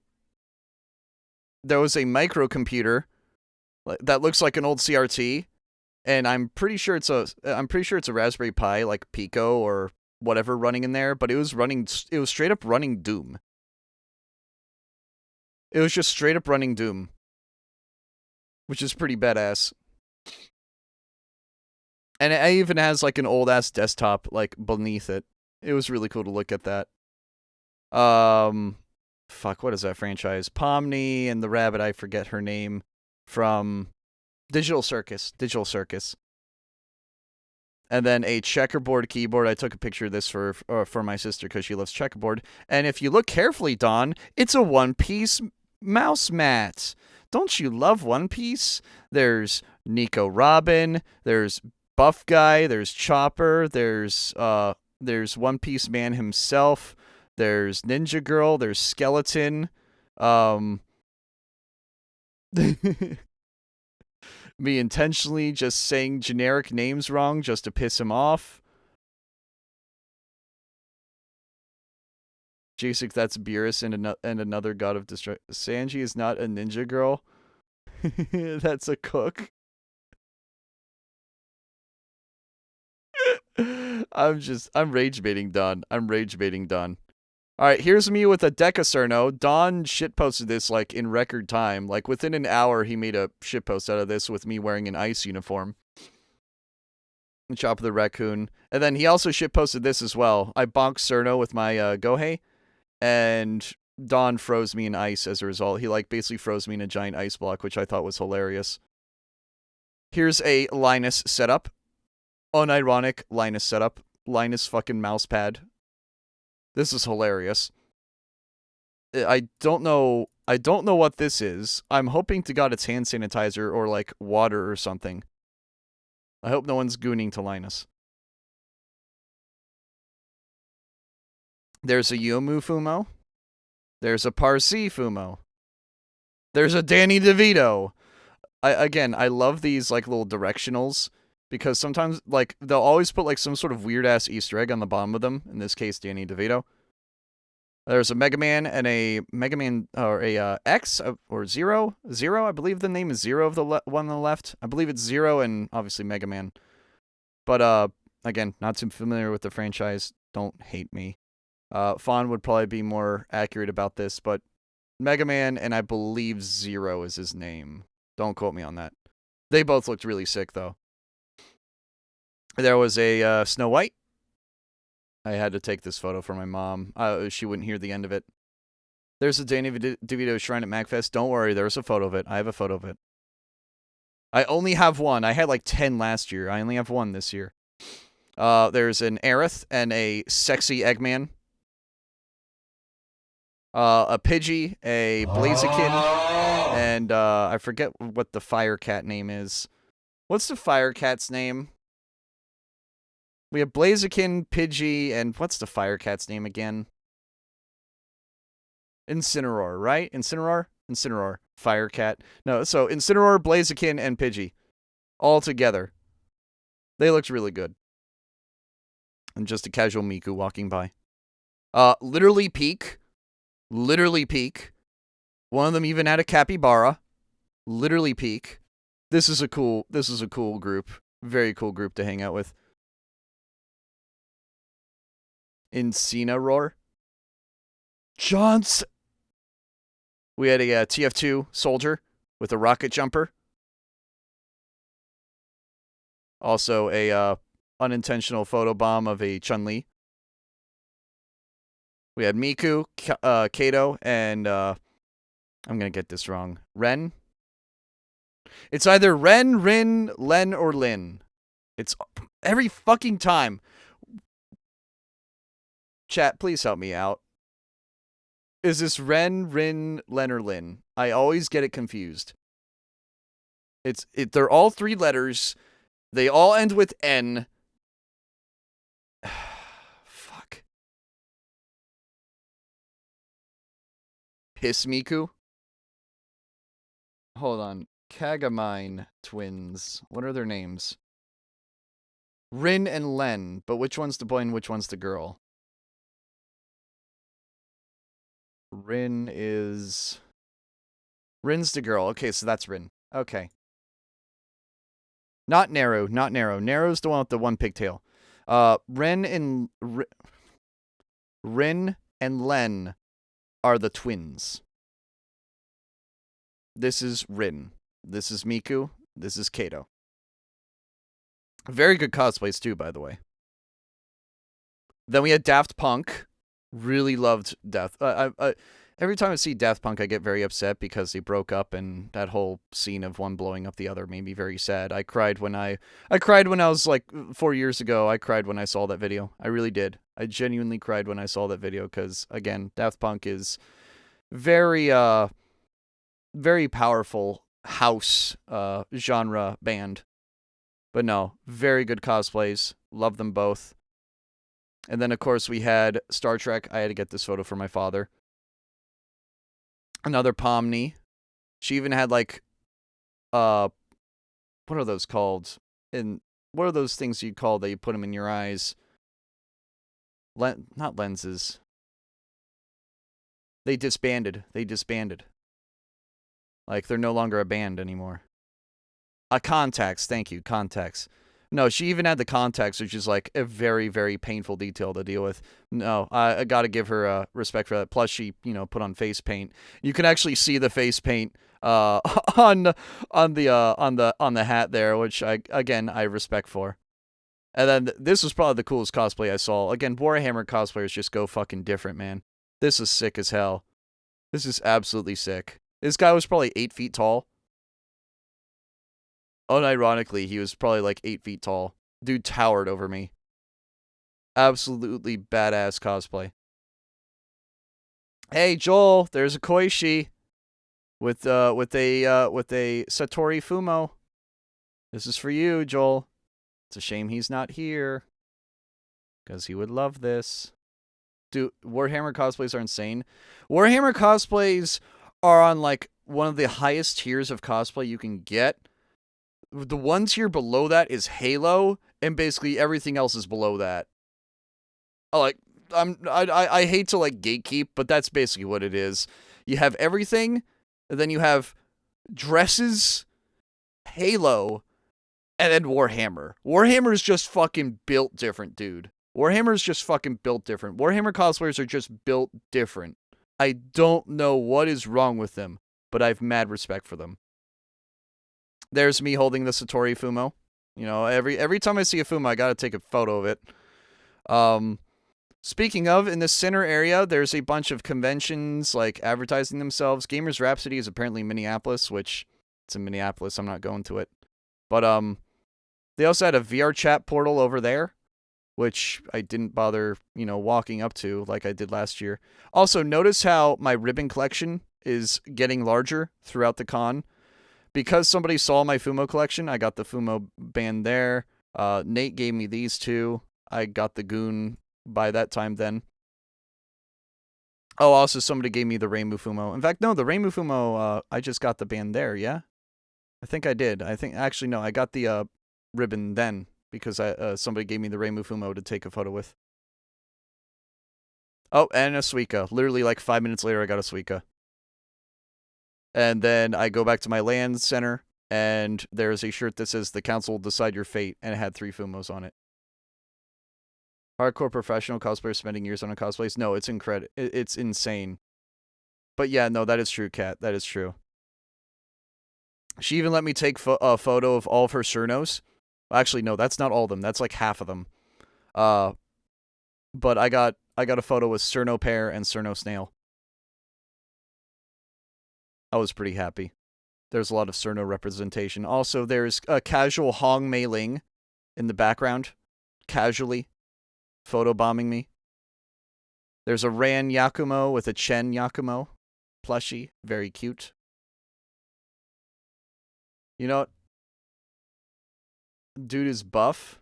microcomputer that looks like an old CRT, and I'm pretty sure it's a Raspberry Pi, like Pico or whatever, running in there. But it was straight up running Doom. It was just straight up running Doom, which is pretty badass. And it even has like an old ass desktop like beneath it. It was really cool to look at that. Fuck, what is that franchise? Pomni and the rabbit, I forget her name, from Digital Circus. And then a checkerboard keyboard. I took a picture of this for my sister because she loves checkerboard. And if you look carefully, Dawn, it's a One Piece mouse mat. Don't you love One Piece? There's Nico Robin, there's Buff Guy, there's Chopper, there's One Piece Man himself, there's Ninja Girl, there's Skeleton, me intentionally just saying generic names wrong just to piss him off. Jasek, that's Beerus and another god of destruction. Sanji is not a ninja girl. That's a cook. I'm rage baiting Don. Alright, here's me with a Decacerno. Don shitposted this like in record time. Like within an hour he made a shitpost out of this with me wearing an ice uniform. And Chop of the Raccoon. And then he also shitposted this as well. I bonked Cerno with my Gohei. And Don froze me in ice as a result. He like basically froze me in a giant ice block, which I thought was hilarious. Here's a Linus setup. Unironic Linus setup. Linus fucking mousepad. This is hilarious. I don't know what this is. I'm hoping to God it's hand sanitizer or like water or something. I hope no one's gooning to Linus. There's a Yomu Fumo. There's a Parsi Fumo. There's a Danny DeVito. I love these like little directionals because sometimes like they'll always put like some sort of weird ass Easter egg on the bottom of them. In this case, Danny DeVito. There's a Mega Man and a Mega Man or a X or Zero. I believe the name is Zero of the one on the left. I believe it's Zero and obviously Mega Man. But again, not too familiar with the franchise. Don't hate me. Fawn would probably be more accurate about this, but Mega Man and I believe Zero is his name. Don't quote me on that. They both looked really sick, though. There was a Snow White. I had to take this photo for my mom. She wouldn't hear the end of it. There's a Danny DeVito shrine at MAGFest. Don't worry, there's a photo of it. I have a photo of it. I only have one. I had like 10 last year. I only have one this year. There's an Aerith and a sexy Eggman. A Pidgey, a Blaziken, and I forget what the Fire Cat name is. What's the Fire Cat's name? We have Blaziken, Pidgey, and what's the Fire Cat's name again? Incineroar, right? Incineroar. Fire Cat. No, so Incineroar, Blaziken, and Pidgey. All together. They looked really good. And just a casual Miku walking by. Literally peak. One of them even had a capybara. Literally peak. This is a cool group. Very cool group to hang out with. Incineroar. Johnson. We had a TF2 soldier with a rocket jumper. Also a unintentional photobomb of a Chun-Li. We had Miku, Kato, and I'm going to get this wrong. Ren? It's either Ren, Rin, Len, or Lin. It's every fucking time. Chat, please help me out. Is this Ren, Rin, Len, or Lin? I always get it confused. They're all 3 letters. They all end with N. Fuck. Piss Miku. Hold on. Kagamine twins. What are their names? Rin and Len. But which one's the boy and which one's the girl? Rin's the girl. Okay, so that's Rin. Okay. Not Naru. Not Naru. Naru's the one with the one pigtail. Rin and Len are the twins. This is Rin. This is Miku. This is Kato. Very good cosplays too, by the way. Then we had Daft Punk. Really loved Daft. Every time I see Daft Punk, I get very upset because they broke up, and that whole scene of one blowing up the other made me very sad. I cried when I was like 4 years ago. I cried when I saw that video. I really did. I genuinely cried when I saw that video because, again, Daft Punk is very very powerful house genre band. But no, very good cosplays. Love them both. And then, of course, we had Star Trek. I had to get this photo for my father. Another Pomni. She even had, like, what are those called? And what are those things you call that you put them in your eyes? Not lenses. They disbanded. Like, they're no longer a band anymore. Contacts. Thank you. Contacts. No, she even had the contacts, which is like a very, very painful detail to deal with. No, I got to give her respect for that. Plus, she, put on face paint. You can actually see the face paint on the hat there, which I respect for. And then this was probably the coolest cosplay I saw. Again, Warhammer cosplayers just go fucking different, man. This is sick as hell. This is absolutely sick. This guy was probably 8 feet tall. Unironically, he was probably like 8 feet tall. Dude towered over me. Absolutely badass cosplay. Hey Joel, there's a Koishi with a Satori Fumo. This is for you, Joel. It's a shame he's not here, because he would love this. Dude, Warhammer cosplays are insane. Warhammer cosplays are on like one of the highest tiers of cosplay you can get. The one tier below that is Halo, and basically everything else is below that. I hate to like gatekeep, but that's basically what it is. You have everything, and then you have dresses, Halo, and then Warhammer. Warhammer is just fucking built different, dude. Warhammer is just fucking built different. Warhammer cosplayers are just built different. I don't know what is wrong with them, but I have mad respect for them. There's me holding the Satori Fumo. Every time I see a Fumo, I gotta take a photo of it. Speaking of, in the center area, there's a bunch of conventions, like, advertising themselves. Gamers Rhapsody is apparently in Minneapolis, which, it's in Minneapolis, I'm not going to it. But, they also had a VR chat portal over there, which I didn't bother, walking up to like I did last year. Also, notice how my ribbon collection is getting larger throughout the con. Because somebody saw my Fumo collection, I got the Fumo band there. Nate gave me these two. I got the Goon by that time then. Oh, also somebody gave me the Rainbow Fumo. In fact, no, the Rainbow Fumo, I just got the band there, yeah? I think I did. Actually, no, I got the ribbon then, because somebody gave me the Rainbow Fumo to take a photo with. Oh, and a Suica. Literally like 5 minutes later, I got a Suica. And then I go back to my LAN center, and there's a shirt that says, "The Council will decide your fate," and it had 3 Fumos on it. Hardcore professional cosplayers spending years on a cosplays? No, it's incredible. It's insane. But yeah, no, that is true, Kat. That is true. She even let me take a photo of all of her Cernos. Actually, no, that's not all of them. That's like half of them. But I got a photo with Cerno Pear and Cerno Snail. I was pretty happy. There's a lot of Cerno representation. Also, there's a casual Hong Mei Ling in the background, casually photobombing me. There's a Ran Yakumo with a Chen Yakumo plushie, very cute. You know what? Dude is buff.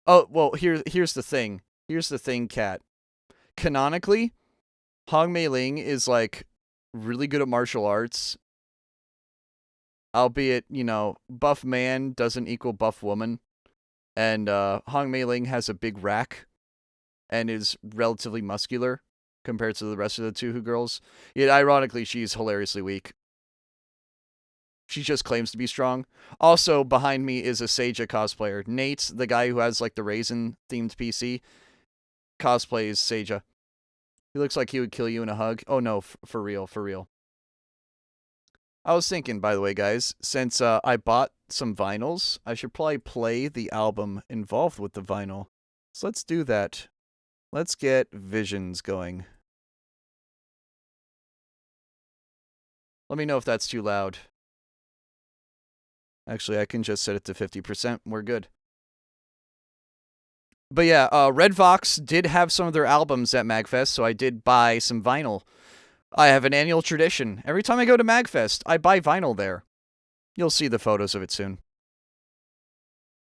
Oh, well, here's the thing. Here's the thing, Kat. Canonically, Hong Mei Ling is like really good at martial arts. Albeit, you know, buff man doesn't equal buff woman. And Hong Mei Ling has a big rack and is relatively muscular compared to the rest of the Tuhu girls. Yet, ironically, she's hilariously weak. She just claims to be strong. Also, behind me is a Seija cosplayer. Nate, the guy who has like the Ryzen themed PC, cosplays Seija. He looks like he would kill you in a hug. Oh no, for real, for real. I was thinking, by the way, guys, since I bought some vinyls, I should probably play the album involved with the vinyl. So let's do that. Let's get Visions going. Let me know if that's too loud. Actually, I can just set it to 50%. We're good. But yeah, Red Fox did have some of their albums at MAGFest, so I did buy some vinyl. I have an annual tradition. Every time I go to MAGFest, I buy vinyl there. You'll see the photos of it soon.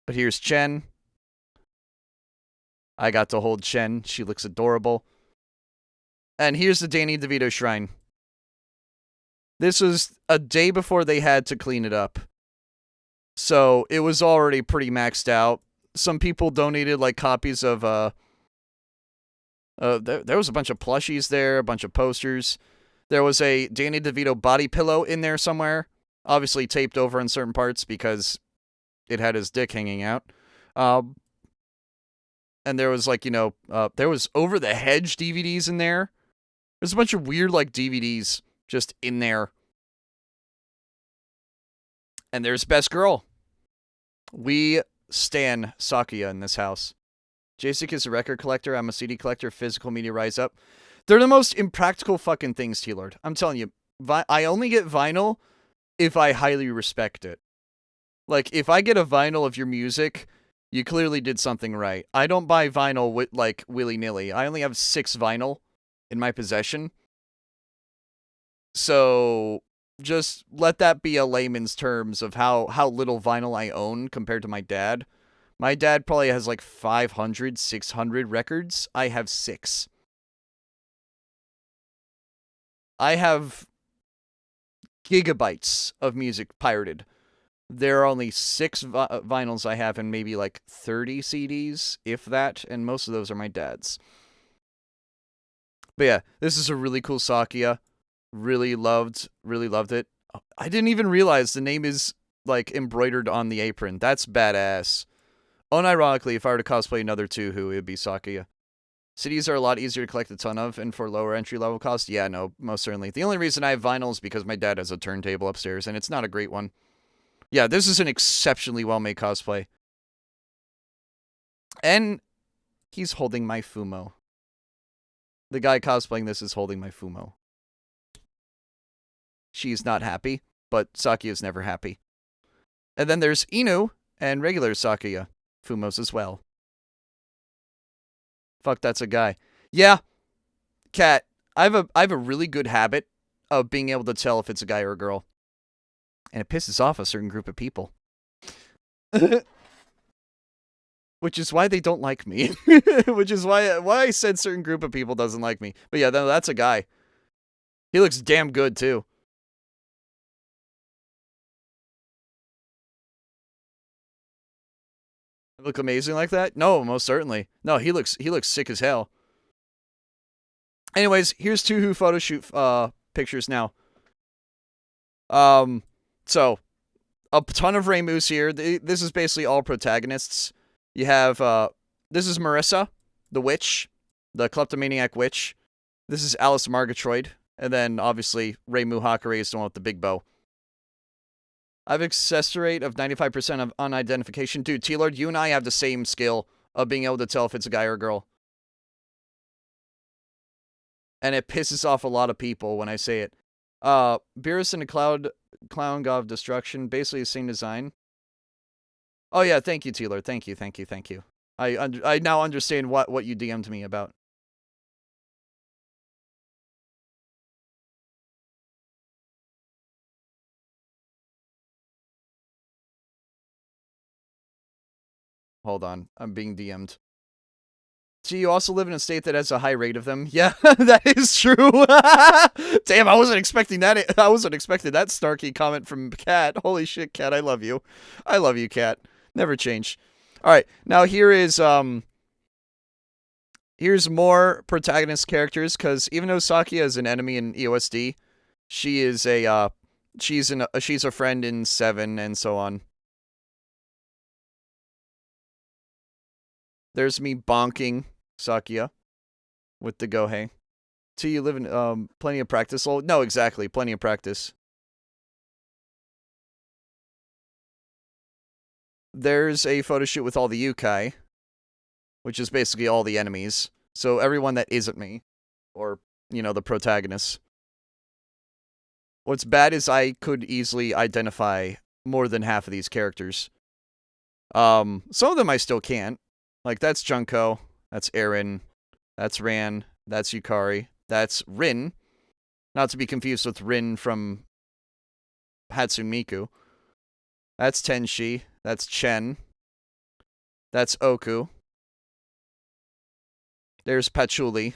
But here's Chen. I got to hold Chen. She looks adorable. And here's the Danny DeVito shrine. This was a day before they had to clean it up. So it was already pretty maxed out. Some people donated like copies of there was a bunch of plushies there, a bunch of posters. There was a Danny DeVito body pillow in there somewhere, obviously taped over in certain parts because it had his dick hanging out. And there was like, you know, there was Over the Hedge DVDs in there. There's a bunch of weird like DVDs just in there. And there's Best Girl. We stan Sakuya in this house. Jasek is a record collector. I'm a CD collector. Physical media rise up. They're the most impractical fucking things, T-Lord. I'm telling you. I only get vinyl if I highly respect it. Like, if I get a vinyl of your music, you clearly did something right. I don't buy vinyl with like willy-nilly. I only have 6 vinyl in my possession. So just let that be a layman's terms of how little vinyl I own compared to my dad. My dad probably has like 500, 600 records. I have 6. I have gigabytes of music pirated. There are only 6 vinyls I have and maybe like 30 CDs, if that, and most of those are my dad's. But yeah, this is a really cool Sakuya. Really loved it. I didn't even realize the name is like embroidered on the apron. That's badass. Unironically, if I were to cosplay another Tuhu, it would be Sakuya. CDs are a lot easier to collect a ton of, and for lower entry-level cost, yeah, no, most certainly. The only reason I have vinyl is because my dad has a turntable upstairs, and it's not a great one. Yeah, this is an exceptionally well-made cosplay. And he's holding my Fumo. The guy cosplaying this is holding my Fumo. She's not happy, but Sakuya's never happy. And then there's Inu and regular Sakuya. Fumo's as well. Fuck, that's a guy. Yeah, Cat, I have a really good habit of being able to tell if it's a guy or a girl. And it pisses off a certain group of people. Which is why they don't like me. Which is why I said certain group of people doesn't like me. But yeah, no, that's a guy. He looks damn good, too. Look amazing like that? No, most certainly. No, he looks sick as hell. Anyways, here's 2 who photo shoot pictures now. So a ton of Raymus here. This is basically all protagonists. You have this is Marissa, the witch, the kleptomaniac witch. This is Alice Margatroyd, and then obviously Raymu Hakurei is the one with the big bow. I have a success rate of 95% of unidentification. Dude, T-Lord, you and I have the same skill of being able to tell if it's a guy or a girl. And it pisses off a lot of people when I say it. Beerus and a Clown God of Destruction, basically the same design. Oh yeah, thank you, T-Lord. Thank you. I now understand what you DM'd me about. Hold on, I'm being DM'd. So you also live in a state that has a high rate of them. Yeah, that is true. Damn, I wasn't expecting that. I wasn't expecting that snarky comment from Cat. Holy shit, Cat, I love you. I love you, Cat. Never change. All right, now here's more protagonist characters, because even though Sakia is an enemy in EOSD, she is a she's a friend in 7 and so on. There's me bonking Sakia with the Gohei. So you live in plenty of practice. Oh, no, exactly, plenty of practice. There's a photo shoot with all the Yukai, which is basically all the enemies. So everyone that isn't me, or, you know, the protagonists. What's bad is I could easily identify more than half of these characters. Some of them I still can't. Like, that's Junko, that's Eren, that's Ran, that's Yukari, that's Rin. Not to be confused with Rin from Hatsune Miku. That's Tenshi, that's Chen, that's Oku. There's Patchouli,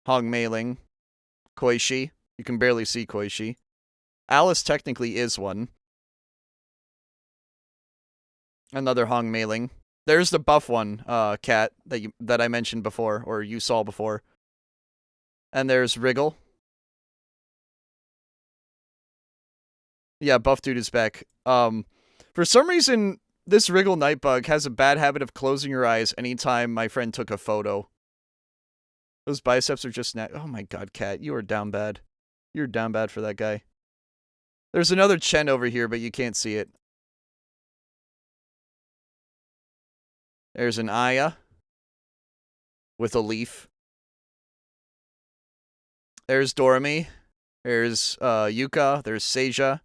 Hong Meiling, Koishi. You can barely see Koishi. Alice technically is one. Another Hong Meiling. There's the buff one, Cat, that I mentioned before, or you saw before. And there's Wriggle. Yeah, buff dude is back. For some reason, this Wriggle Nightbug has a bad habit of closing her eyes anytime my friend took a photo. Those biceps are just oh my god, Cat, you are down bad. You're down bad for that guy. There's another Chen over here, but you can't see it. There's an Aya with a leaf. There's Doremi. There's Yuka. There's Seija.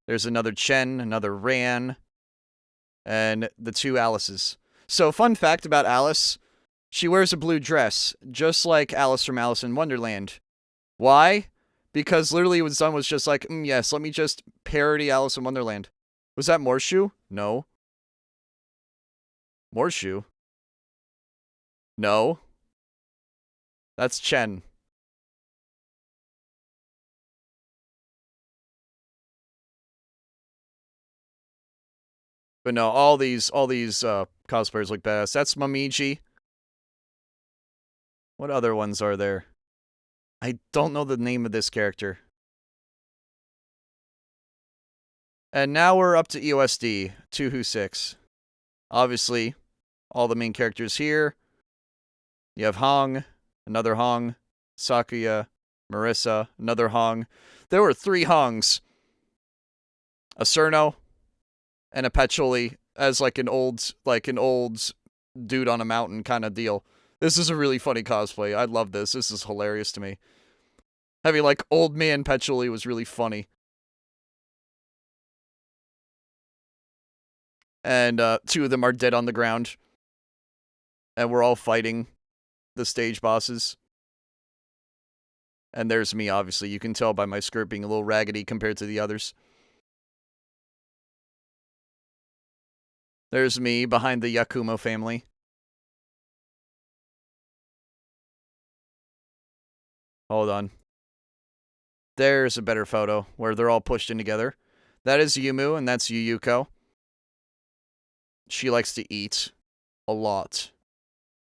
There's another Chen, another Ran, and the 2 Alices. So, fun fact about Alice, she wears a blue dress, just like Alice from Alice in Wonderland. Why? Because literally what was done was just like, yes, let me just parody Alice in Wonderland. Was that Morshu? No. Morshu? No. That's Chen. But no, all these cosplayers look badass. That's Momiji. What other ones are there? I don't know the name of this character. And now we're up to EOSD, 2-6. Obviously, all the main characters here. You have Hong, another Hong, Sakuya, Marissa, another Hong. There were 3 Hongs. A Cerno, and a Patchouli as like an old dude on a mountain kind of deal. This is a really funny cosplay. I love this. This is hilarious to me. Having like old man Patchouli was really funny. And 2 of them are dead on the ground. And we're all fighting the stage bosses. And there's me, obviously. You can tell by my skirt being a little raggedy compared to the others. There's me behind the Yakumo family. Hold on. There's a better photo where they're all pushed in together. That is Yumu, and that's Yuyuko. She likes to eat a lot.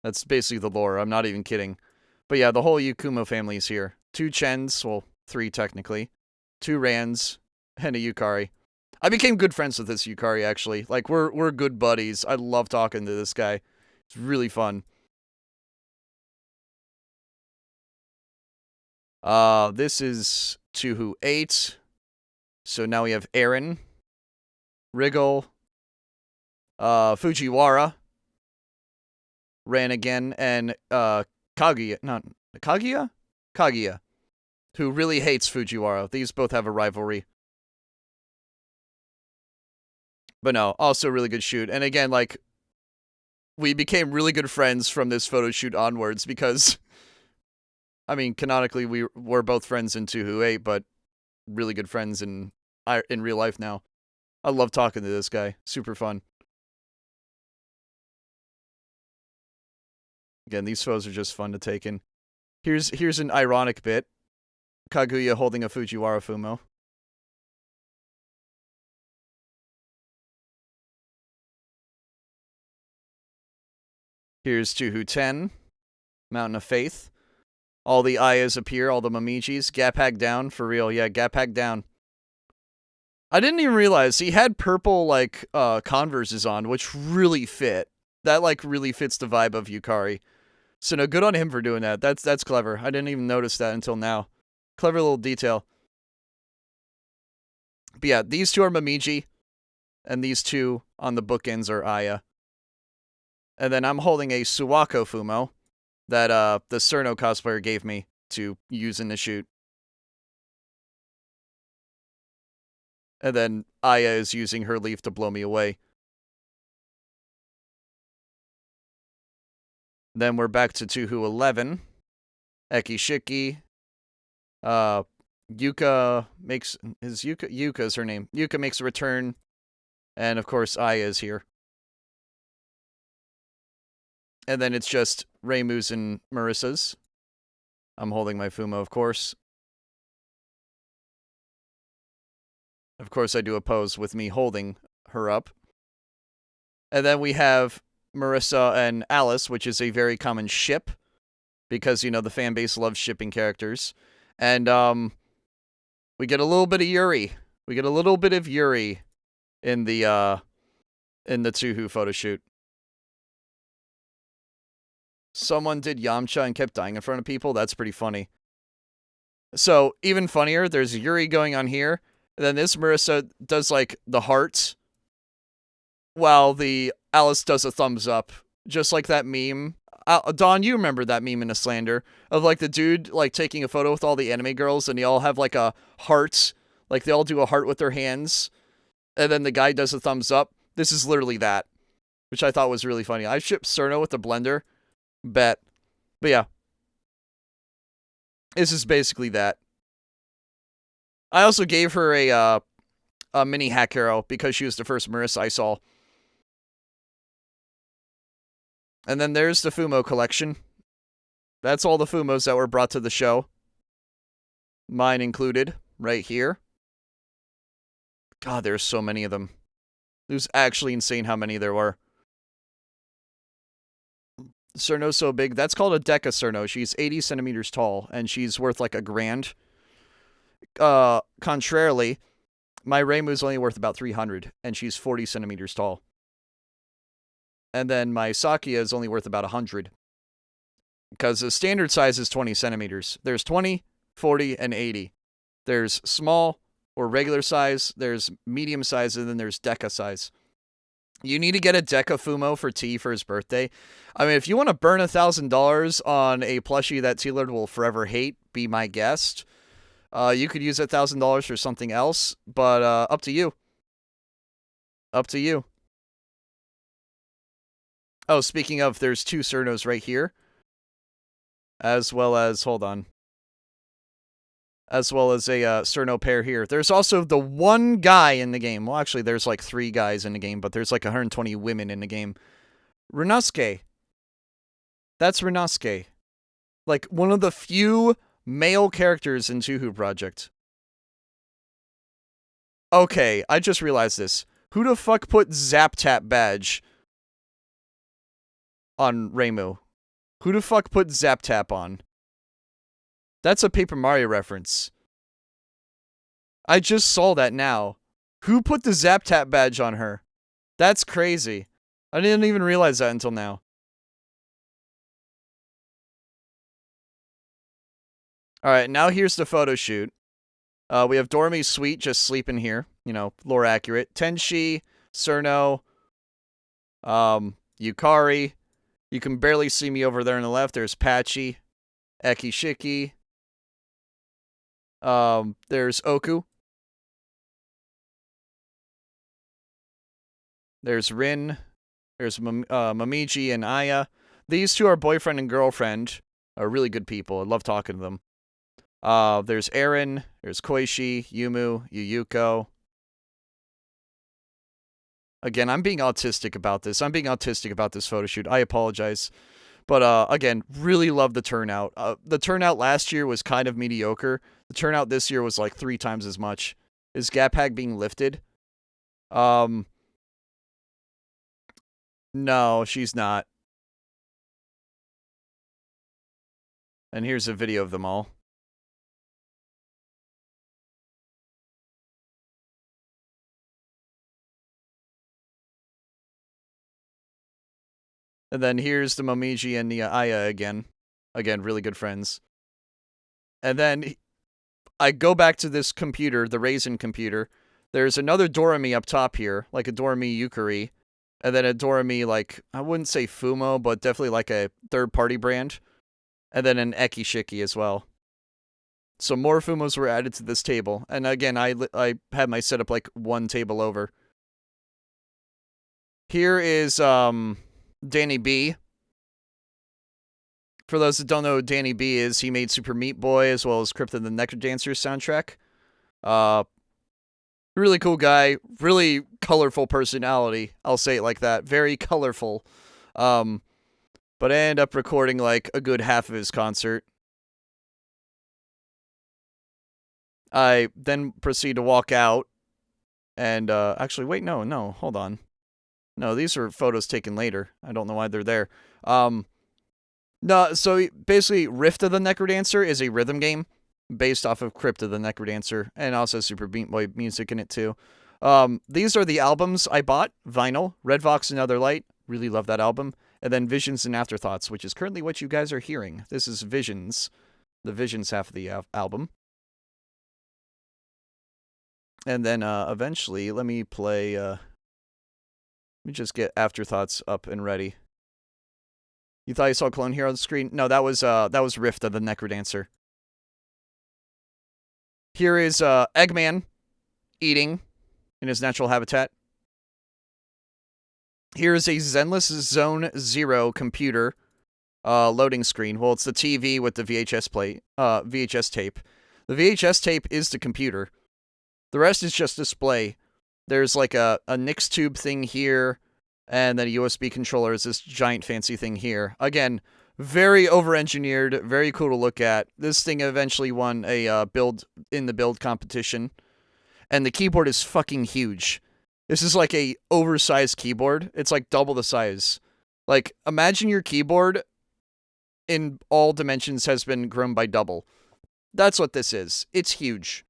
That's basically the lore. I'm not even kidding. But yeah, the whole Yakumo family is here. 2 Chens, well, 3 technically. 2 Rans, and a Yukari. I became good friends with this Yukari, actually. Like, we're good buddies. I love talking to this guy. It's really fun. This is 2-8. So now we have Eren, Wriggle, Fujiwara, Ran again, and Kaguya, not Kaguya? Kaguya, who really hates Fujiwara. These both have a rivalry. But no, also really good shoot. And again, like, we became really good friends from this photo shoot onwards because, I mean, canonically, we're both friends in 2-8, but really good friends in real life now. I love talking to this guy. Super fun. Again, these photos are just fun to take in. Here's an ironic bit. Kaguya holding a Fujiwara Fumo. Here's Tuhu 10. Mountain of Faith. All the Ayas appear, all the Momijis. Gap Hag down, for real. Yeah, Gap Hag down. I didn't even realize he had purple, like, Converses on, which really fit. That, like, really fits the vibe of Yukari. So, no, good on him for doing that. That's clever. I didn't even notice that until now. Clever little detail. But yeah, these two are Momiji, and these two on the bookends are Aya. And then I'm holding a Suwako Fumo that the Cerno cosplayer gave me to use in the shoot. And then Aya is using her leaf to blow me away. Then we're back to Tuhu 11. Ekishiki. Yuka makes... Yuka is her name. Yuka makes a return. And of course, Aya is here. And then it's just Reimu's and Marissa's. I'm holding my Fumo, of course. Of course, I do a pose with me holding her up. And then we have Marissa and Alice, which is a very common ship. Because, you know, the fan base loves shipping characters. And, we get a little bit of Yuri. We get a little bit of Yuri in the Tuhu photo shoot. Someone did Yamcha and kept dying in front of people. That's pretty funny. So, even funnier, there's Yuri going on here. And then this Marissa does, like, the hearts. While the Alice does a thumbs up. Just like that meme. Dawn, you remember that meme in A Slander. Of, like, the dude, like, taking a photo with all the anime girls. And they all have, like, a heart. Like, they all do a heart with their hands. And then the guy does a thumbs up. This is literally that. Which I thought was really funny. I shipped Cerno with the blender. Bet. But yeah. This is basically that. I also gave her a mini hack arrow because she was the first Marissa I saw. And then there's the Fumo collection. That's all the Fumos that were brought to the show. Mine included, right here. God, there's so many of them. It was actually insane how many there were. Cerno's so big. That's called a Deca Cerno. She's 80 centimeters tall, and she's worth like $1,000. Contrarily, my Reimu's only worth about 300, and she's 40 centimeters tall. And then my Sakia is only worth about 100. Because the standard size is 20 centimeters. There's 20, 40, and 80. There's small or regular size, there's medium size, and then there's Deca size. You need to get a Deca Fumo for T for his birthday. I mean, if you want to burn $1,000 on a plushie that T-Lord will forever hate, be my guest. You could use $1,000 for something else, but up to you. Up to you. Oh, speaking of, there's two Cernos right here. As well as, hold on. As well as a Cerno pair here. There's also the one guy in the game. Well, actually, there's like 3 guys in the game, but there's like 120 women in the game. Ryunosuke. That's Ryunosuke. Like, one of the few male characters in Tuhu Project. Okay, I just realized this. Who the fuck put Zap Tap badge on Reimu? Who the fuck put Zap Tap on? That's a Paper Mario reference. I just saw that now. Who put the Zap Tap badge on her? That's crazy. I didn't even realize that until now. Alright, now here's the photo shoot. We have Dormi's Sweet just sleeping here. You know, lore accurate. Tenshi, Cerno, Yukari. You can barely see me over there on the left. There's Patchy, Ekishiki. There's Oku. There's Rin. There's Momiji and Aya. These two are boyfriend and girlfriend. Are really good people. I love talking to them. There's Aaron. There's Koishi, Yumu, Yuyuko. Again, I'm being autistic about this. I'm being autistic about this photo shoot. I apologize. But again, really love the turnout. The turnout last year was kind of mediocre. The turnout this year was like 3 times as much. Is Gap Hag being lifted? No, she's not. And here's a video of them all. And then here's the Momiji and the Aya again. Again, really good friends. And then I go back to this computer, the Ryzen computer. There's another Dorami up top here, like a Dorami Yukari. And then a Dorami, like, I wouldn't say Fumo, but definitely like a third-party brand. And then an Ekishiki as well. So more Fumos were added to this table. And again, I had my setup like one table over. Here is Danny B. For those that don't know who Danny B is, he made Super Meat Boy as well as Crypto the Nectar Dancer soundtrack. Really cool guy, really colorful personality. I'll say it like that. Very colorful. But I ended up recording like a good half of his concert. I then proceed to walk out. And actually, wait, no, hold on. No, these are photos taken later. I don't know why they're there. No, so basically, Rift of the Necrodancer is a rhythm game based off of Crypt of the Necrodancer, and also Super Meat Boy music in it too. These are the albums I bought, vinyl, Red Vox and Other Light, really love that album, and then Visions and Afterthoughts, which is currently what you guys are hearing. This is Visions, the Visions half of the album. And then eventually, let me play, let me just get Afterthoughts up and ready. You thought you saw Clone Hero on the screen? No, that was Rift of the Necrodancer. Here is Eggman eating in his natural habitat. Here is a Zenless Zone Zero computer loading screen. Well, it's the TV with the VHS tape. The VHS tape is the computer. The rest is just display. There's like a NIX tube thing here, and then a USB controller is this giant fancy thing here. Again, very over-engineered, very cool to look at. This thing eventually won a build competition. And the keyboard is fucking huge. This is like a oversized keyboard. It's like double the size. Like, imagine your keyboard in all dimensions has been grown by double. That's what this is. It's huge.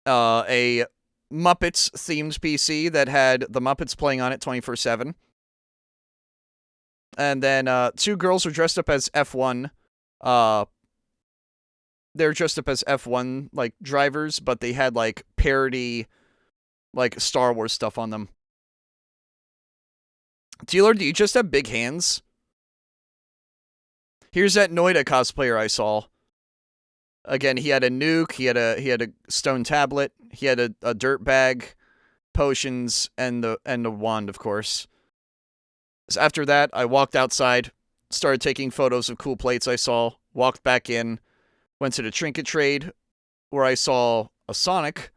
A Muppets themed PC that had the Muppets playing on it 24/7. And then 2 girls were dressed up as F1. They're dressed up as F1 like drivers, but they had like parody like Star Wars stuff on them. Dealer, do you just have big hands? Here's that Noida cosplayer I saw. Again, he had a nuke, he had a stone tablet, he had a dirt bag, potions, and a wand, of course. So after that, I walked outside, started taking photos of cool plates I saw, walked back in, went to the trinket trade, where I saw a Sonic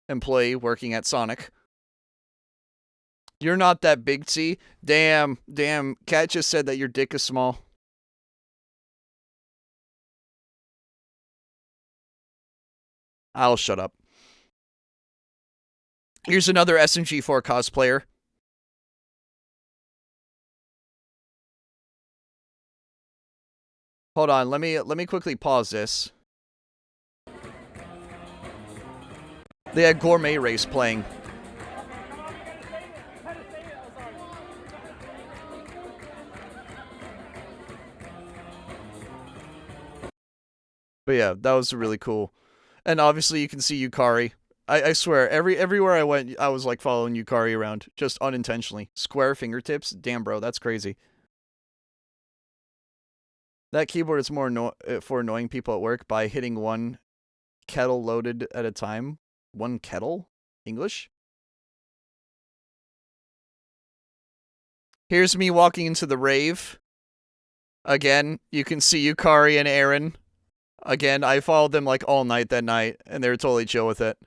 employee working at Sonic. You're not that big, T. Damn, Cat just said that your dick is small. I'll shut up. Here's another SMG4 cosplayer. Hold on, let me quickly pause this. They had Gourmet Race playing. But yeah, that was really cool. And obviously you can see Yukari. I swear, everywhere I went, I was like following Yukari around, just unintentionally. Square fingertips? Damn, bro, that's crazy. That keyboard is more for annoying people at work by hitting one kettle loaded at a time. One kettle? English? Here's me walking into the rave. Again, you can see Yukari and Aaron. Again, I followed them like all night that night, and they were totally chill with it.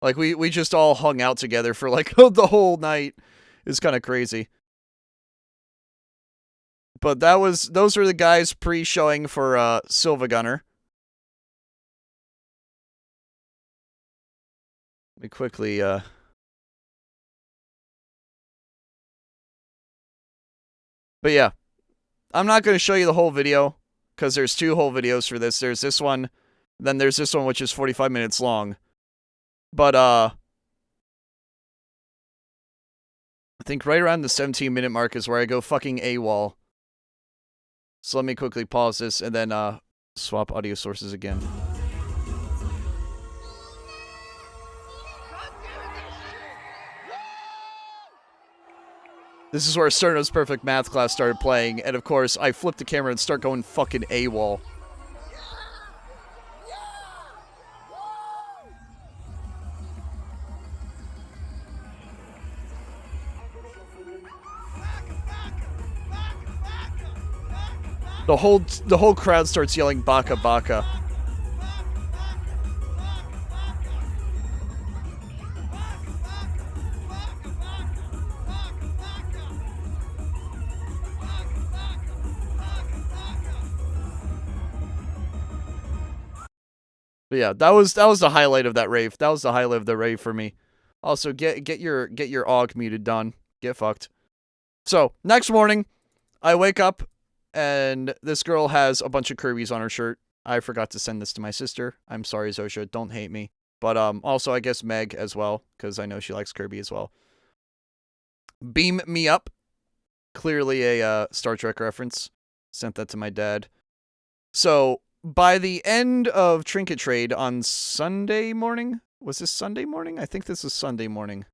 Like, we just all hung out together for like the whole night. It's kind of crazy. But those were the guys pre-showing for Silva Gunner. Let me quickly But yeah, I'm not going to show you the whole video because there's 2 whole videos for this. There's this one, then there's this one which is 45 minutes long. But I think right around the 17-minute mark is where I go fucking AWOL. So let me quickly pause this and then swap audio sources again. This is where Cerno's Perfect Math class started playing, and of course, I flip the camera and start going fucking AWOL. The whole crowd starts yelling "Baka Baka." But yeah, that was the highlight of that rave. That was the highlight of the rave for me. Also, get your AUG muted, Don. Get fucked. So next morning, I wake up and this girl has a bunch of Kirby's on her shirt. I forgot to send this to my sister. I'm sorry, Zosha. Don't hate me. But also I guess Meg as well, because I know she likes Kirby as well. Beam me up. Clearly a Star Trek reference. Sent that to my dad. So by the end of Trinket Trade on Sunday morning, was this Sunday morning? I think this is Sunday morning.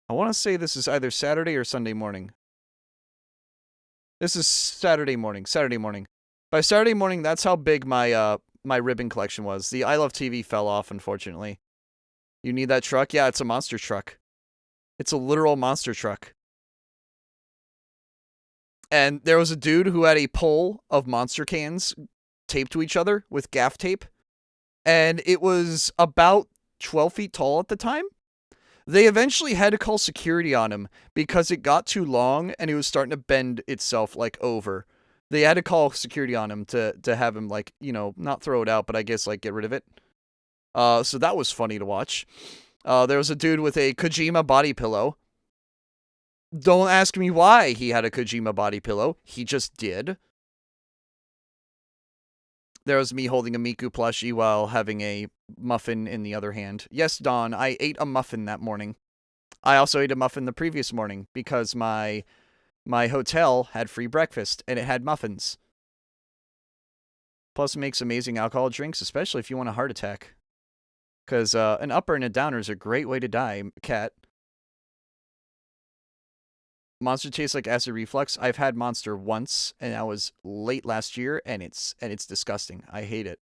I want to say this is either Saturday or Sunday morning. This is Saturday morning. Saturday morning. By Saturday morning, that's how big my my ribbon collection was. The I Love TV fell off, unfortunately. You need that truck? Yeah, it's a monster truck. It's a literal monster truck. And there was a dude who had a pole of monster cans taped to each other with gaff tape. And it was about 12 feet tall at the time. They eventually had to call security on him because it got too long and it was starting to bend itself like over. They had to call security on him to have him, like, you know, not throw it out, but I guess like get rid of it. So that was funny to watch. There was a dude with a Kojima body pillow. Don't ask me why he had a Kojima body pillow. He just did. There was me holding a Miku plushie while having a muffin in the other hand. Yes, Dawn, I ate a muffin that morning. I also ate a muffin the previous morning because my hotel had free breakfast and it had muffins. Plus, it makes amazing alcohol drinks, especially if you want a heart attack. Because an upper and a downer is a great way to die, cat. Monster tastes like acid reflux. I've had Monster once, and that was late last year, and it's disgusting. I hate it.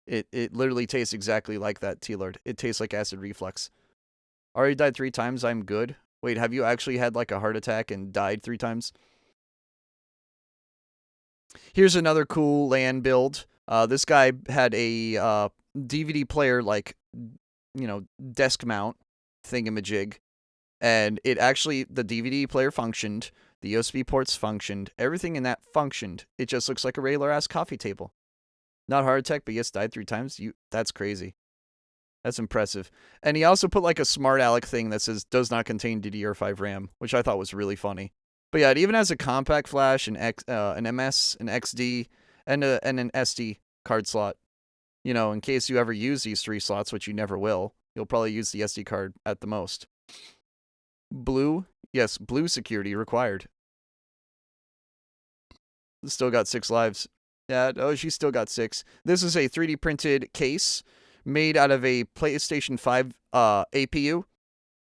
It literally tastes exactly like that, T-Lord. It tastes like acid reflux. Already died 3 times. I'm good. Wait, have you actually had like a heart attack and died 3 times? Here's another cool LAN build. This guy had a DVD player, like, you know, desk mount thingamajig. And it actually, the DVD player functioned, the USB ports functioned, everything in that functioned. It just looks like a regular ass coffee table. Not heart attack, but yes, died 3 times. That's crazy. That's impressive. And he also put like a smart aleck thing that says does not contain DDR5 RAM, which I thought was really funny. But yeah, it even has a compact flash, an MS, an XD, and an SD card slot. You know, in case you ever use these 3 slots, which you never will, you'll probably use the SD card at the most. Blue, yes, blue security required. Still got 6 lives. Yeah, oh, she still got 6. This is a 3D printed case made out of a PlayStation 5 APU.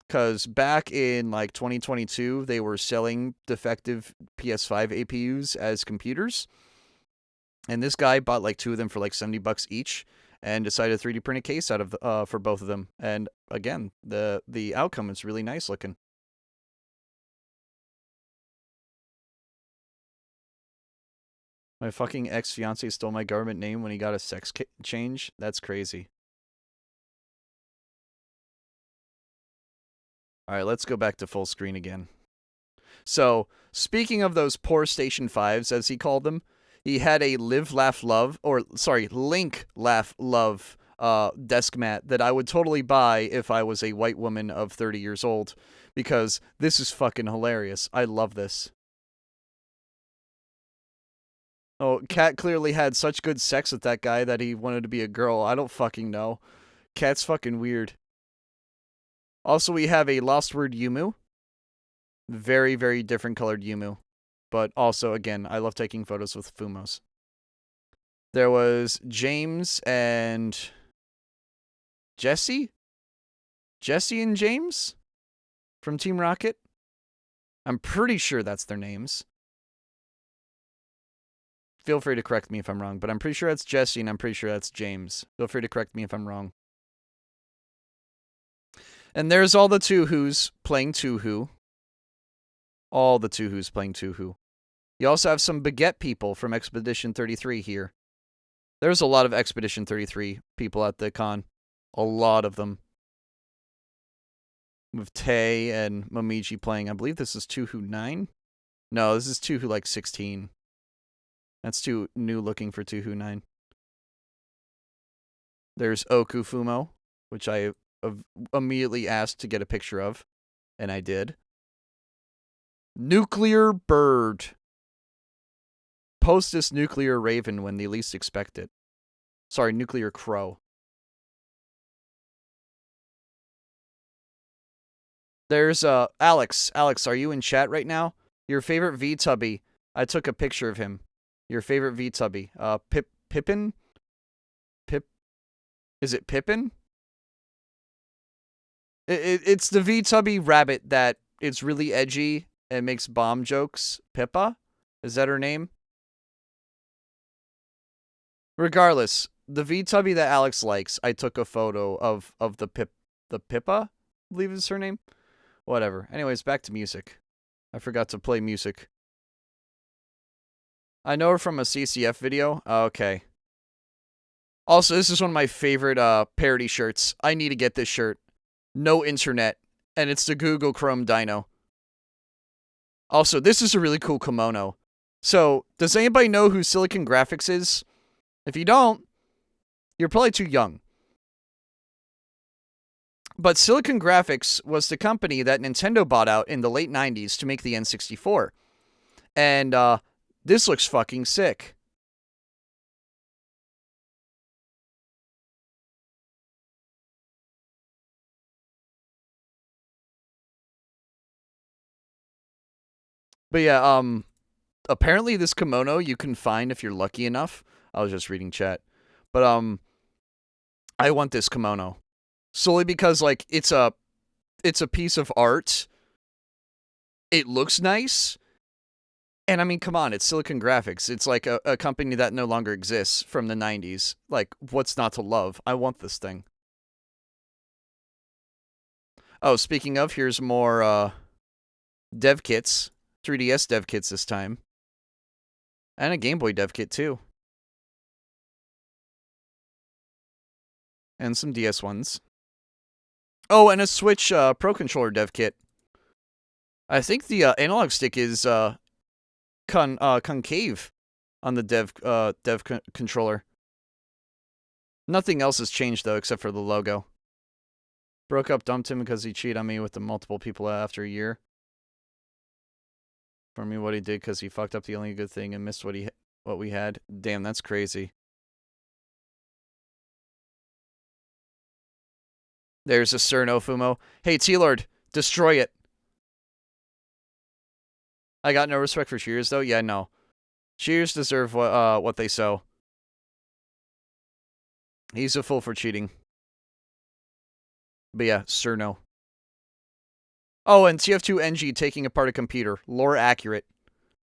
Because back in like 2022, they were selling defective PS5 APUs as computers. And this guy bought like 2 of them for like $70 each and decided to 3D print a case out of for both of them. And again, the outcome is really nice looking. My fucking ex-fiance stole my government name when he got a sex change? That's crazy. Alright, let's go back to full screen again. So, speaking of those poor Station 5s, as he called them, he had a Live, Laugh, Love, or, sorry, Link, Laugh, Love desk mat that I would totally buy if I was a white woman of 30 years old, because this is fucking hilarious. I love this. Oh, Cat clearly had such good sex with that guy that he wanted to be a girl. I don't fucking know. Cat's fucking weird. Also, we have a Lost Word Yumu. Very, very different colored Yumu. But also, again, I love taking photos with Fumos. There was James and Jesse? Jesse and James? From Team Rocket? I'm pretty sure that's their names. Feel free to correct me if I'm wrong, but I'm pretty sure that's Jesse and I'm pretty sure that's James. Feel free to correct me if I'm wrong. And there's all the Two-Who's playing Two-Who. All the Two-Who's playing Two-Who. You also have some Baguette people from Expedition 33 here. There's a lot of Expedition 33 people at the con. A lot of them. With Tay and Momiji playing. I believe this is Two-Who 9? No, this is Two-Who like 16. That's too new looking for Two-Who 9. There's Okufumo, which I immediately asked to get a picture of, and I did. Nuclear Bird. Post this Nuclear Raven when they least expect it. Sorry, Nuclear Crow. There's Alex. Alex, are you in chat right now? Your favorite VTubby. I took a picture of him. Your favorite VTubby. Pippin? Is it Pippin? It's the VTubby rabbit that is really edgy and makes bomb jokes. Pippa? Is that her name? Regardless, the VTubby that Alex likes, I took a photo of the Pippa, I believe is her name. Whatever. Anyways, back to music. I forgot to play music. I know her from a CCF video. Okay. Also, this is one of my favorite parody shirts. I need to get this shirt. No internet. And it's the Google Chrome Dino. Also, this is a really cool kimono. So, does anybody know who Silicon Graphics is? If you don't, you're probably too young. But Silicon Graphics was the company that Nintendo bought out in the late 90s to make the N64. And this looks fucking sick. But yeah, apparently this kimono you can find if you're lucky enough. I was just reading chat. But I want this kimono. Solely because like it's a piece of art. It looks nice. And I mean, come on, it's Silicon Graphics. It's like a company that no longer exists from the 90s. Like, what's not to love? I want this thing. Oh, speaking of, here's more dev kits. 3DS dev kits this time. And a Game Boy dev kit too. And some DS ones. Oh, and a Switch Pro Controller dev kit. I think the analog stick is concave on the dev controller. Nothing else has changed though, except for the logo. Broke up, dumped him because he cheated on me with the multiple people after a year. For me, what he did because he fucked up the only good thing and missed what we had. Damn, that's crazy. There's a Cerno Fumo. Hey, T-Lord, destroy it. I got no respect for Shears, though. Yeah, no. Shears deserve what they sow. He's a fool for cheating. But yeah, Cerno. Oh, and TF2NG taking apart a computer. Lore accurate.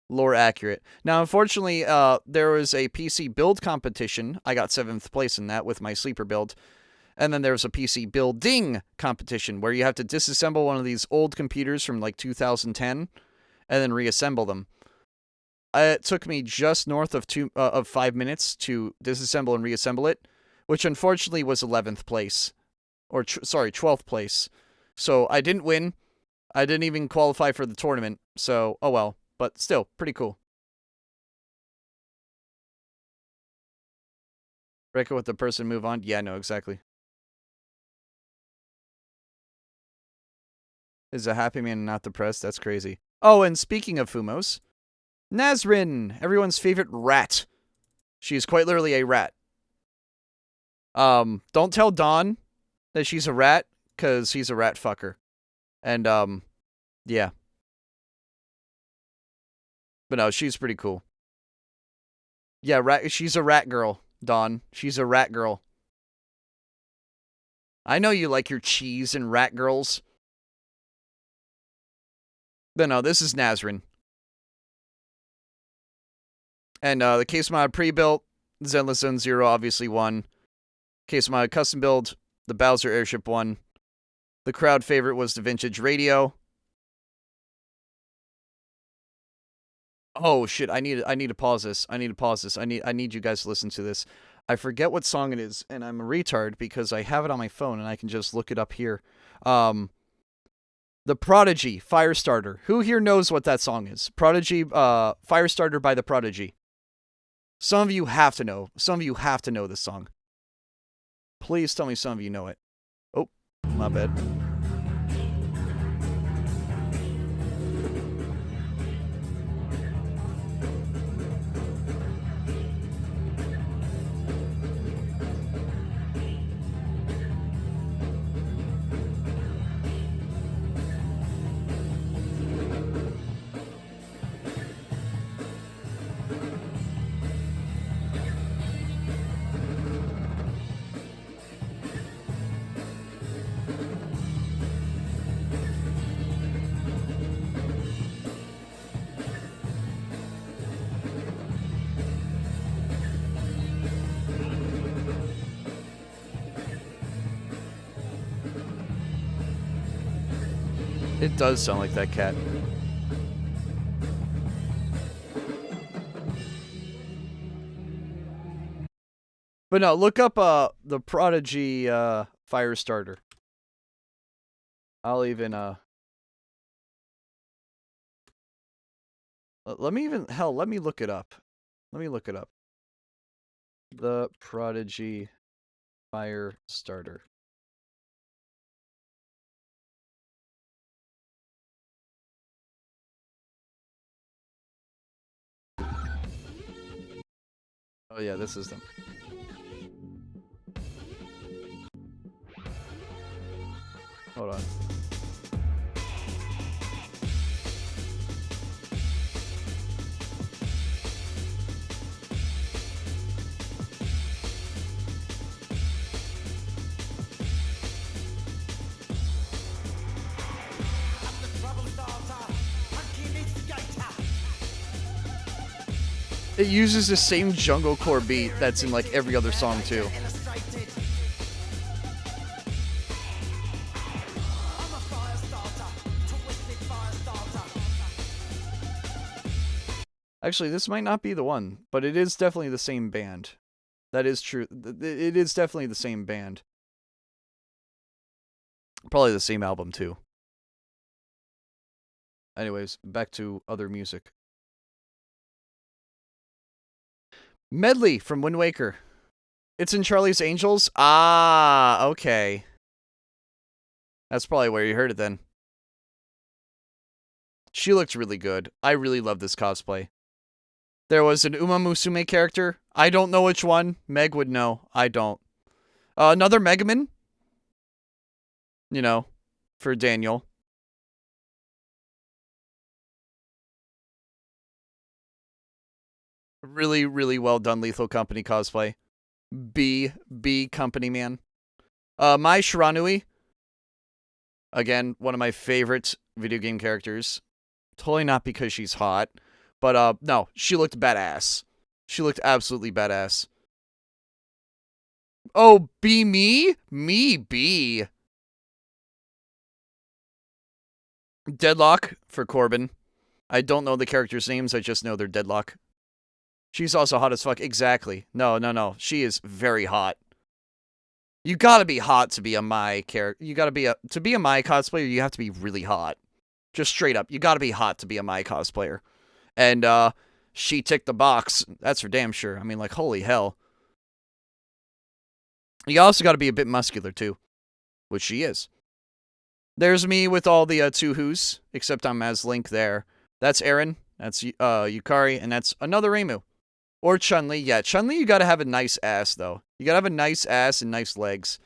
Lore accurate. Now, unfortunately, there was a PC build competition. I got 7th place in that with my sleeper build. And then there was a PC building competition where you have to disassemble one of these old computers from like 2010 and then reassemble them. It took me just north of 5 minutes to disassemble and reassemble it, which unfortunately was 11th place. Or, sorry, 12th place. So I didn't win. I didn't even qualify for the tournament, so oh well. But still, pretty cool. Break it with the person, move on. Yeah, no, exactly. Is a happy man not depressed? That's crazy. Oh, and speaking of Fumos, Nazrin, everyone's favorite rat. She is quite literally a rat. Don't tell Don that she's a rat, because he's a rat fucker. And, yeah. But no, she's pretty cool. Yeah, she's a rat girl, Don. She's a rat girl. I know you like your cheese and rat girls. But no, this is Nazrin. And the case mod pre-built, Zenless Zone 0 obviously won. Case mod custom build, the Bowser Airship won. The crowd favorite was the Vintage Radio. Oh shit, I need to pause this. I need you guys to listen to this. I forget what song it is, and I'm a retard because I have it on my phone and I can just look it up here. The Prodigy, Firestarter. Who here knows what that song is? Prodigy, Firestarter by The Prodigy. Some of you have to know. Some of you have to know this song. Please tell me some of you know it. Oh, my bad. It does sound like that cat. But no, look up the Prodigy Firestarter. I'll even let me look it up. Let me look it up. The Prodigy Firestarter. Oh yeah, this is them. Hold on. It uses the same jungle core beat that's in like every other song too. Actually, this might not be the one, but it is definitely the same band. That is true. It is definitely the same band. Probably the same album too. Anyways, back to other music. Medley from Wind Waker. It's in Charlie's Angels? Ah, okay. That's probably where you heard it then. She looked really good. I really love this cosplay. There was an Uma Musume character. I don't know which one. Meg would know. I don't. Another Megaman. You know, for Daniel. Really, really well done Lethal Company cosplay. B Company man. Mai Shiranui. Again, one of my favorite video game characters. Totally not because she's hot. But, no, she looked badass. She looked absolutely badass. Oh, be me? Me be. Deadlock for Corbin. I don't know the characters' names, I just know they're Deadlock. She's also hot as fuck. Exactly. No. She is very hot. You gotta be hot to be a Mai character. To be a Mai cosplayer, you have to be really hot. Just straight up. You gotta be hot to be a my cosplayer. And she ticked the box. That's for damn sure. I mean, like, holy hell. You also gotta be a bit muscular, too. Which she is. There's me with all the two who's, except I'm as Link there. That's Aaron. That's Yukari. And that's another Reimu. Or Chun-Li. Yeah, Chun-Li, you gotta have a nice ass, though. You gotta have a nice ass and nice legs.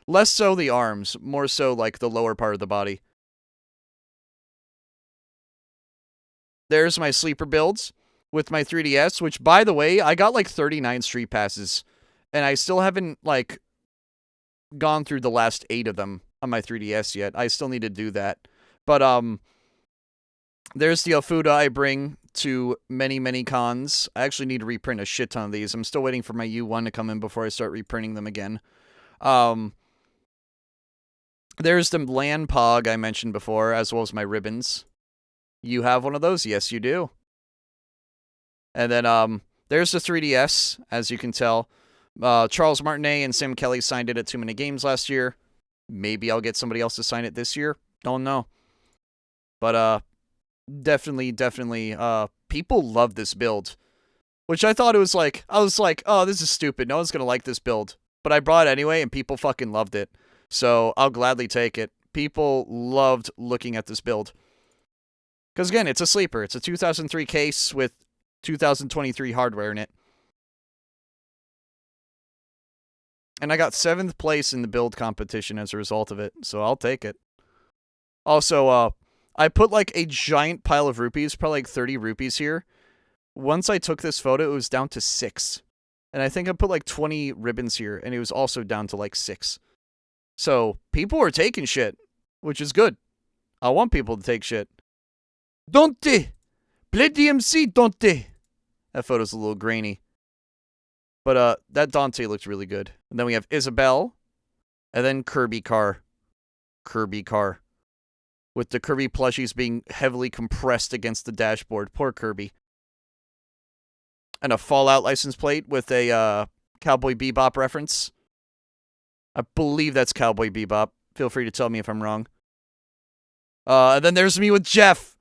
Less so the arms. More so, like, the lower part of the body. There's my sleeper builds with my 3DS, which, by the way, I got, like, 39 street passes. And I still haven't, like, gone through the last 8 of them on my 3DS yet. I still need to do that. But, there's the Alfuda I bring to many, many cons. I actually need to reprint a shit ton of these. I'm still waiting for my U1 to come in before I start reprinting them again. There's the LAN Pog I mentioned before, as well as my ribbons. You have one of those? Yes, you do. And then, there's the 3DS, as you can tell. Charles Martinet and Sam Kelly signed it at Too Many Games last year. Maybe I'll get somebody else to sign it this year. Don't know. But, definitely, people love this build. Which I thought it was like, I was like, oh, this is stupid. No one's gonna like this build. But I brought it anyway, and people fucking loved it. So, I'll gladly take it. People loved looking at this build. Because again, it's a sleeper. It's a 2003 case with 2023 hardware in it. And I got 7th place in the build competition as a result of it. So I'll take it. Also, I put like a giant pile of rupees, probably like 30 rupees here. Once I took this photo, it was down to 6. And I think I put like 20 ribbons here, and it was also down to like 6. So people are taking shit, which is good. I want people to take shit. Dante! Play DMC, Dante! That photo's a little grainy. But that Dante looks really good. And then we have Isabelle. And then Kirby Car. Kirby Car. With the Kirby plushies being heavily compressed against the dashboard. Poor Kirby. And a Fallout license plate with a Cowboy Bebop reference. I believe that's Cowboy Bebop. Feel free to tell me if I'm wrong. And then there's me with Jeff.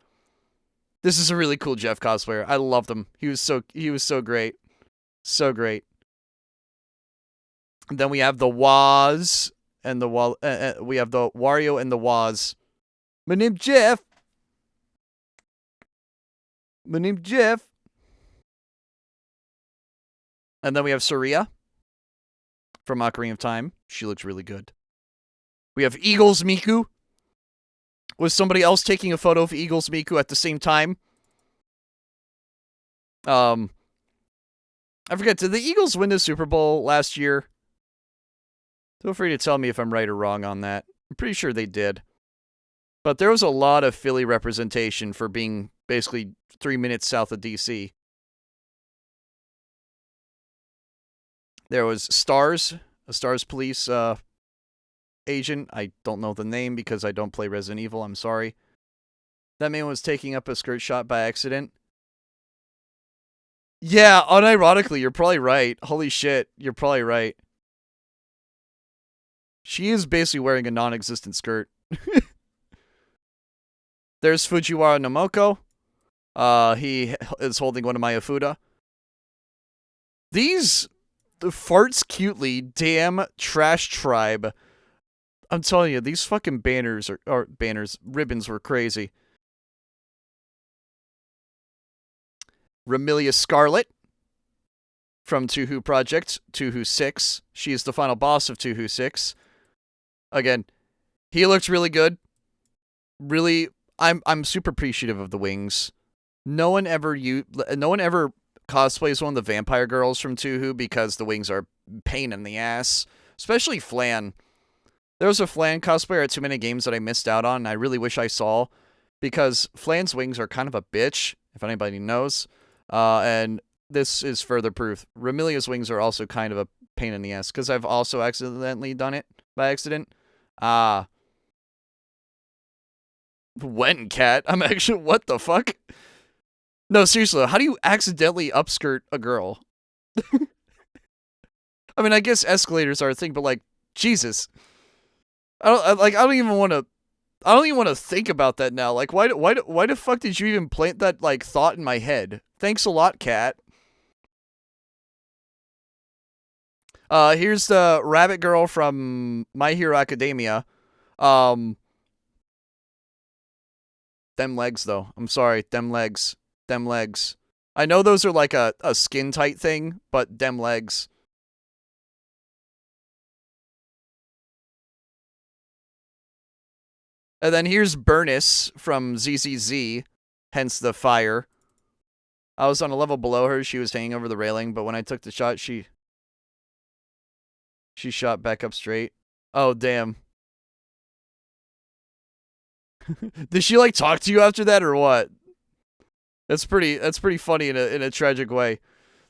This is a really cool Jeff cosplayer. I loved him. He was so great. So great. And then we have the Waz and the we have the Wario and the Waz. My name's Jeff. My name's Jeff. And then we have Saria from Ocarina of Time. She looks really good. We have Eagles Miku. Was somebody else taking a photo of Eagles Miku at the same time? I forget, did the Eagles win the Super Bowl last year? Feel free to tell me if I'm right or wrong on that. I'm pretty sure they did. But there was a lot of Philly representation for being basically 3 minutes south of DC. There was Stars, a Stars Police agent. I don't know the name because I don't play Resident Evil. I'm sorry. That man was taking up a skirt shot by accident. Yeah, unironically, you're probably right. Holy shit, you're probably right. She is basically wearing a non-existent skirt. There's Fujiwara Nomoko. He is holding one of my Afuda. These farts cutely, damn trash tribe. I'm telling you, these fucking banners ribbons were crazy. Ramilia Scarlet from Touhou Project, Touhou 6. She is the final boss of Touhou 6. Again, he looks really good. Really, I'm super appreciative of the wings. No one ever cosplays one of the vampire girls from Touhou because the wings are pain in the ass. Especially Flan. There was a Flan cosplayer at Too Many Games that I missed out on, and I really wish I saw. Because Flan's wings are kind of a bitch, if anybody knows. And this is further proof. Ramilia's wings are also kind of a pain in the ass, because I've also accidentally done it by accident. When, cat? I'm actually, what the fuck? No, seriously, how do you accidentally upskirt a girl? I mean, I guess escalators are a thing, but like, Jesus. I don't even want to I don't even want to think about that now. Like, why the fuck did you even plant that, like, thought in my head? Thanks a lot, cat. Here's the rabbit girl from My Hero Academia. Them legs, though. I'm sorry. Them legs. Them legs. I know those are like a skin tight thing, but them legs. And then here's Bernice from ZZZ, hence the fire. I was on a level below her. She was hanging over the railing, but when I took the shot, she shot back up straight. Oh, damn. Did she, like, talk to you after that, or what? That's pretty funny in a tragic way.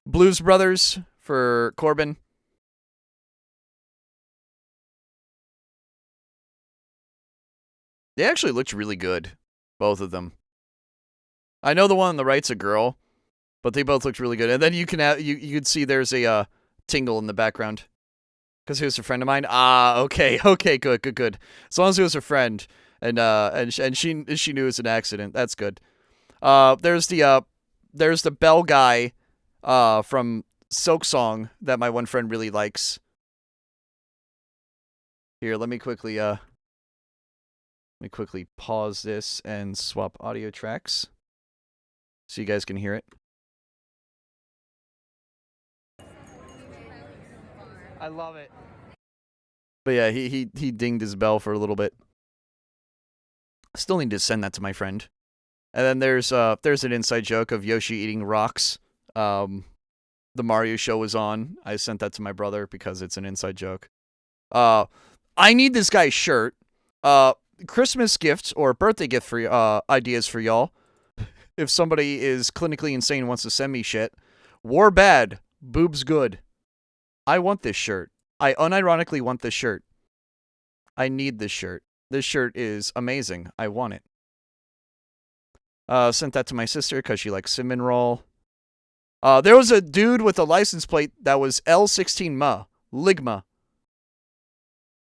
Blues Brothers for Corbin. They actually looked really good, both of them. I know the one on the right's a girl, but they both looked really good. And then you can you could see there's a tingle in the background. Because he was a friend of mine. Ah, okay, good. As long as he was a friend, and she knew it was an accident. That's good. There's the bell guy, from Silk Song that my one friend really likes. Here, let me quickly pause this and swap audio tracks, so you guys can hear it. I love it. But yeah, he dinged his bell for a little bit. Still need to send that to my friend. And then there's an inside joke of Yoshi eating rocks. The Mario show was on. I sent that to my brother because it's an inside joke. I need this guy's shirt. Christmas gift or birthday gift for ideas for y'all. If somebody is clinically insane and wants to send me shit. War bad, boobs good. I want this shirt. I unironically want this shirt. I need this shirt. This shirt is amazing. I want it. Sent that to my sister because she likes cinnamon roll. There was a dude with a license plate that was L16MA. Ligma.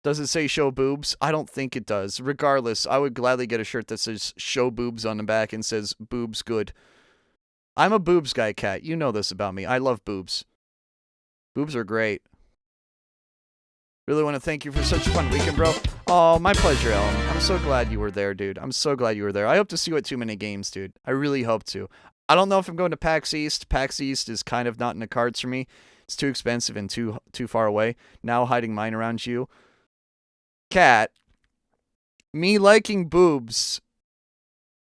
Does it say show boobs? I don't think it does. Regardless, I would gladly get a shirt that says show boobs on the back and says boobs good. I'm a boobs guy, cat. You know this about me. I love boobs. Boobs are great. Really want to thank you for such a fun weekend, bro. Oh, my pleasure, Ellen. I'm so glad you were there, dude. I'm so glad you were there. I hope to see you at Too Many Games, dude. I really hope to. I don't know if I'm going to PAX East. PAX East is kind of not in the cards for me. It's too expensive and too far away. Now hiding mine around you. Cat, me liking boobs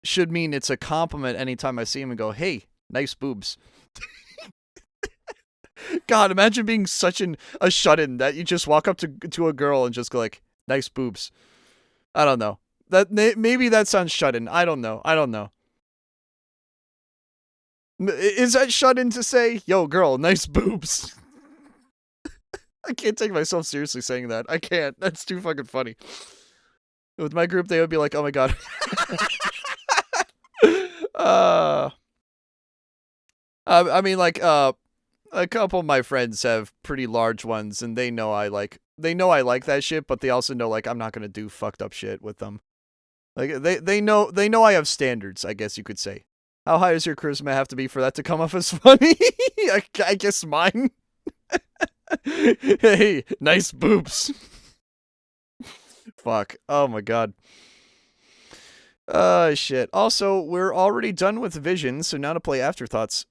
should mean it's a compliment anytime I see him and go, hey, nice boobs. God, imagine being such a shut-in that you just walk up to a girl and just go like, nice boobs. I don't know. Maybe that sounds shut-in. I don't know. Is that shut-in to say, yo, girl, nice boobs? I can't take myself seriously saying that. I can't. That's too fucking funny. With my group, they would be like, oh my god. I mean, like, a couple of my friends have pretty large ones, and they know I like that shit, but they also know, like, I'm not gonna do fucked up shit with them. Like, they know I have standards, I guess you could say. How high does your charisma have to be for that to come off as funny? I guess mine. Hey, nice boobs. Fuck. Oh my god. Shit. Also, we're already done with Vision, so now to play Afterthoughts.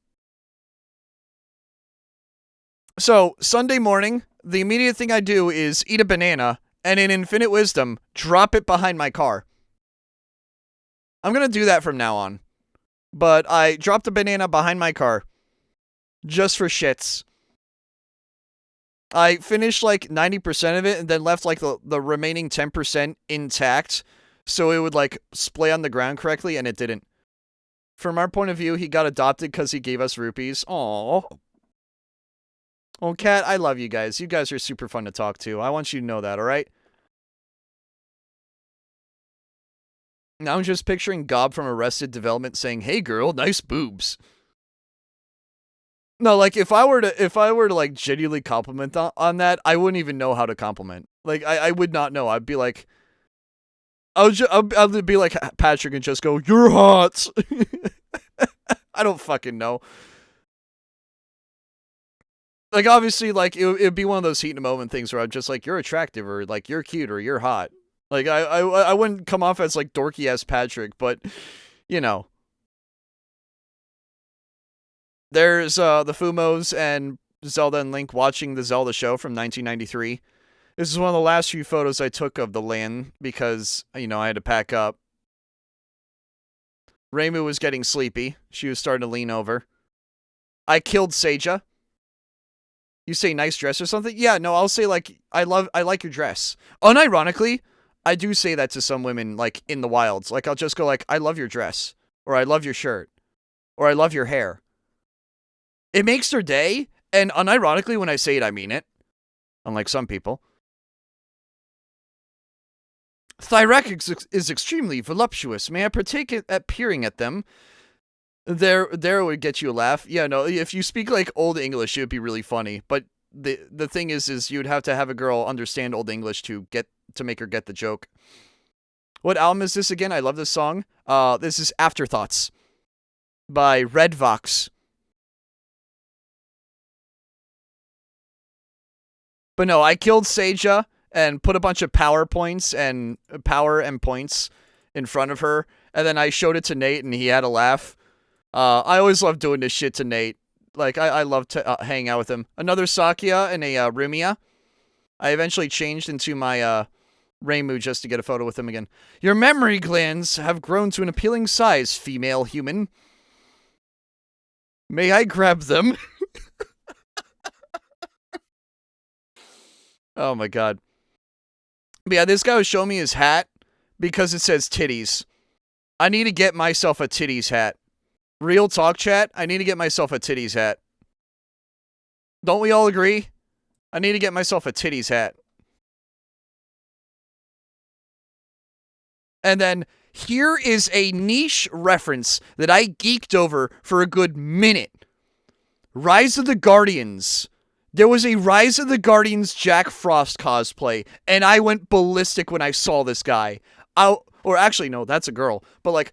So, Sunday morning, the immediate thing I do is eat a banana, and in infinite wisdom, drop it behind my car. I'm gonna do that from now on. But I dropped a banana behind my car. Just for shits. I finished like 90% of it and then left like the remaining 10% intact so it would like splay on the ground correctly, and it didn't. From our point of view, he got adopted because he gave us rupees. Aww. Oh, Cat, I love you guys. You guys are super fun to talk to. I want you to know that, alright? Now I'm just picturing Gob from Arrested Development saying, hey girl, nice boobs. No, like, if I were to like genuinely compliment on that, I wouldn't even know how to compliment. Like, I would not know. I'd be like, I'll be like Patrick and just go, "You're hot." I don't fucking know. Like, obviously, like, it'd be one of those heat in the moment things where I'm just like, "You're attractive," or like, "You're cute," or "You're hot." Like, I wouldn't come off as like dorky ass Patrick, but you know. There's the Fumos and Zelda and Link watching the Zelda show from 1993. This is one of the last few photos I took of the LAN because, you know, I had to pack up. Reimu was getting sleepy. She was starting to lean over. I killed Seija. You say nice dress or something? Yeah, no, I'll say like I like your dress. Unironically, I do say that to some women like in the wilds. Like I'll just go like I love your dress, or I love your shirt, or I love your hair. It makes their day, and unironically when I say it I mean it. Unlike some people. Thyrex is extremely voluptuous. May I partake at peering at them? There would get you a laugh. Yeah, no, if you speak like Old English, it would be really funny. But the thing is you'd have to have a girl understand Old English to make her get the joke. What album is this again? I love this song. This is Afterthoughts by Red Vox. But no, I killed Seija and put a bunch of power points and power and points in front of her, and then I showed it to Nate, and he had a laugh. I always love doing this shit to Nate. Like, I love to hang out with him. Another Sakia and a Rumia. I eventually changed into my Reimu just to get a photo with him again. Your memory glands have grown to an appealing size, female human. May I grab them? Oh my god. But yeah, this guy was showing me his hat because it says titties. I need to get myself a titties hat. Real talk, chat. I need to get myself a titties hat. Don't we all agree? I need to get myself a titties hat. And then here is a niche reference that I geeked over for a good minute. Rise of the Guardians. There was a Rise of the Guardians Jack Frost cosplay, and I went ballistic when I saw this guy. Or actually, no, that's a girl. But like,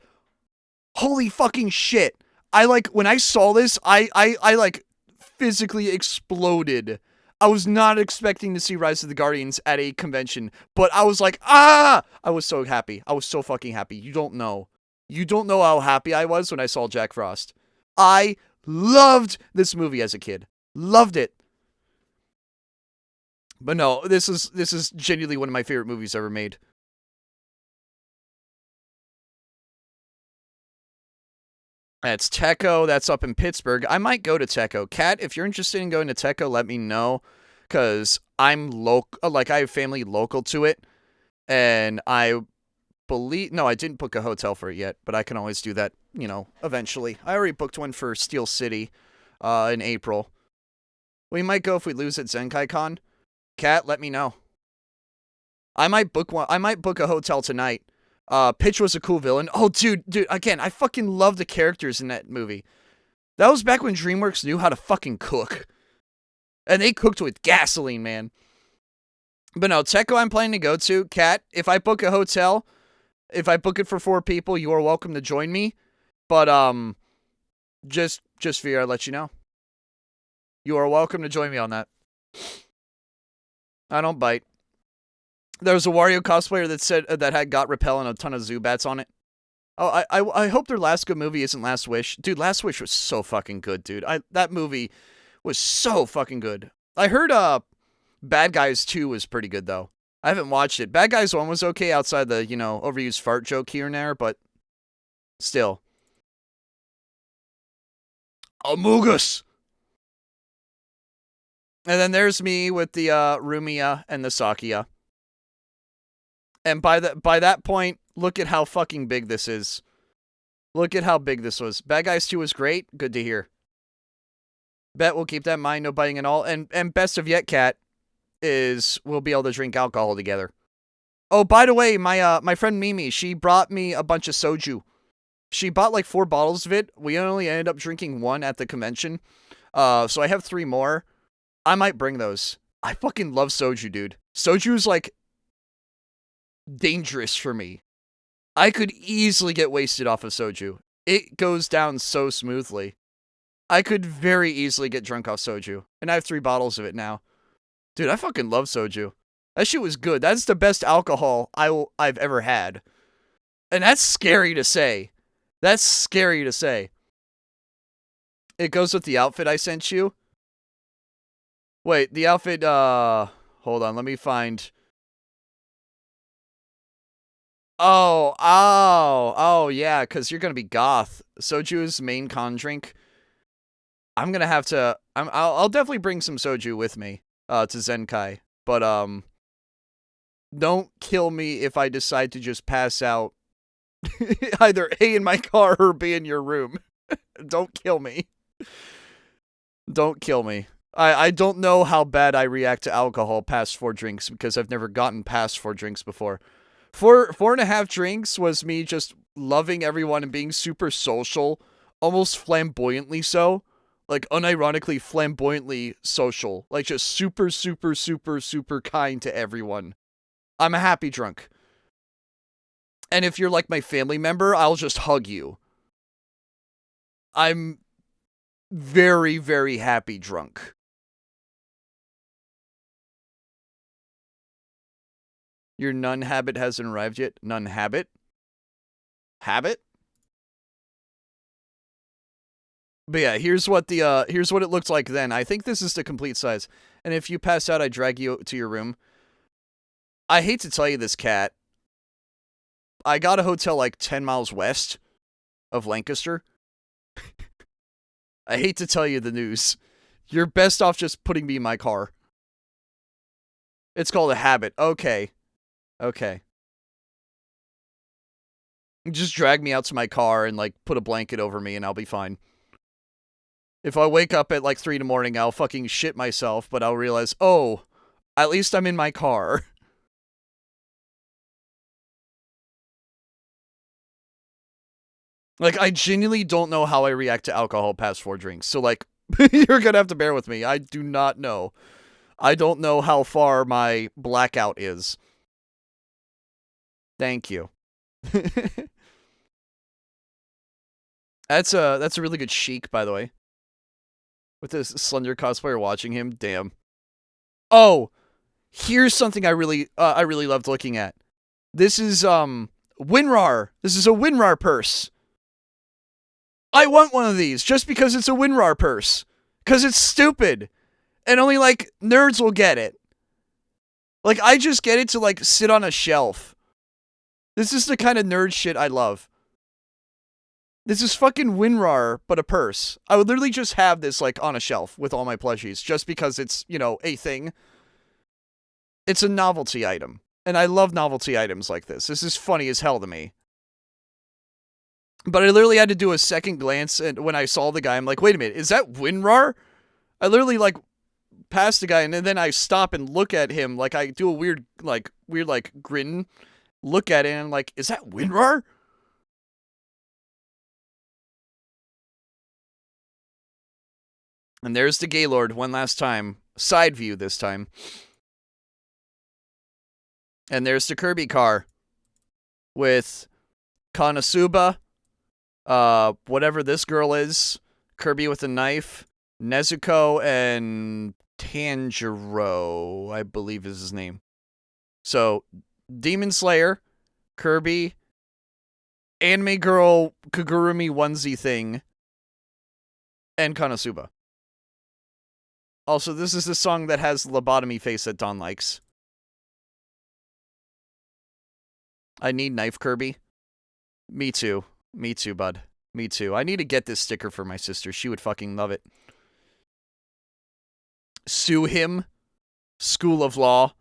holy fucking shit. When I saw this, I like physically exploded. I was not expecting to see Rise of the Guardians at a convention, but I was like, ah! I was so happy. I was so fucking happy. You don't know. You don't know how happy I was when I saw Jack Frost. I loved this movie as a kid. Loved it. But no, this is genuinely one of my favorite movies ever made. That's Teco. That's up in Pittsburgh. I might go to Teco. Kat, if you're interested in going to Teco, let me know. Because I'm local. Like, I have family local to it. And I believe... No, I didn't book a hotel for it yet. But I can always do that, you know, eventually. I already booked one for Steel City in April. We might go if we lose at ZenkaiCon. Kat, let me know. I might book one. I might book a hotel tonight. Pitch was a cool villain. Oh, dude, again, I fucking love the characters in that movie. That was back when DreamWorks knew how to fucking cook. And they cooked with gasoline, man. But no, Teco I'm planning to go to. Kat, if I book a hotel, if I book it for 4 people, you are welcome to join me. But, just figure I'll let you know. You are welcome to join me on that. I don't bite. There was a Wario cosplayer that said that had Got Repel and a ton of Zubats on it. Oh, I hope their last good movie isn't Last Wish. Dude, Last Wish was so fucking good, dude. That movie was so fucking good. I heard Bad Guys 2 was pretty good though. I haven't watched it. Bad Guys 1 was okay outside the, you know, overused fart joke here and there, but still. Amogus. And then there's me with the Rumia and the Sakia. And by that point, look at how fucking big this is. Look at how big this was. Bad Guys 2 was great. Good to hear. Bet we'll keep that in mind. No biting at all. And best of yet, Kat, is we'll be able to drink alcohol together. Oh, by the way, my friend Mimi, she brought me a bunch of soju. She bought like 4 bottles of it. We only ended up drinking 1 at the convention. So I have 3 more. I might bring those. I fucking love soju, dude. Soju is like dangerous for me. I could easily get wasted off of soju. It goes down so smoothly. I could very easily get drunk off soju. And I have 3 bottles of it now. Dude, I fucking love soju. That shit was good. That's the best alcohol I've ever had. And that's scary to say. That's scary to say. It goes with the outfit I sent you. Wait, the outfit, hold on, let me find. Oh, yeah, because you're gonna be goth. Soju's main con drink. I'm gonna have to, I'll definitely bring some soju with me, to Zenkai. But, don't kill me if I decide to just pass out either A, in my car or B, in your room. Don't kill me. Don't kill me. I don't know how bad I react to alcohol past 4 drinks because I've never gotten past 4 drinks before. 4.5 drinks was me just loving everyone and being super social, almost flamboyantly so. Like, unironically, flamboyantly social. Like, just super, super, super, super kind to everyone. I'm a happy drunk. And if you're like my family member, I'll just hug you. I'm very, very happy drunk. Your nun habit hasn't arrived yet. Nun habit? Habit? But yeah, here's what it looked like then. I think this is the complete size. And if you pass out, I drag you to your room. I hate to tell you this, cat. I got a hotel like 10 miles west of Lancaster. I hate to tell you the news. You're best off just putting me in my car. It's called a habit. Okay. Okay. Just drag me out to my car and, like, put a blanket over me and I'll be fine. If I wake up at, like, 3 in the morning, I'll fucking shit myself, but I'll realize, oh, at least I'm in my car. Like, I genuinely don't know how I react to alcohol past 4 drinks. So, like, you're gonna have to bear with me. I do not know. I don't know how far my blackout is. Thank you. That's a really good chic, by the way. With this slender cosplayer watching him, damn. Oh, here's something I really loved looking at. This is WinRAR. This is a WinRAR purse. I want one of these just because it's a WinRAR purse. Because it's stupid. And only, like, nerds will get it. Like, I just get it to, like, sit on a shelf. This is the kind of nerd shit I love. This is fucking WinRAR, but a purse. I would literally just have this, like, on a shelf with all my plushies. Just because it's, you know, a thing. It's a novelty item. And I love novelty items like this. This is funny as hell to me. But I literally had to do a second glance, and when I saw the guy, I'm like, wait a minute, is that WinRAR? I literally, like, passed the guy, and then I stop and look at him, like, I do a weird grin, look at it, and I'm like, is that WinRAR? And there's the Gaylord one last time. Side view this time. And there's the Kirby car. With Konosuba. Whatever this girl is. Kirby with a knife. Nezuko and Tanjiro, I believe is his name. So, Demon Slayer, Kirby, anime girl Kagurumi onesie thing, and Konosuba. Also, this is the song that has lobotomy face that Don likes. I need knife Kirby. Me too. Me too, bud. Me too. I need to get this sticker for my sister. She would fucking love it. Sue him. School of Law.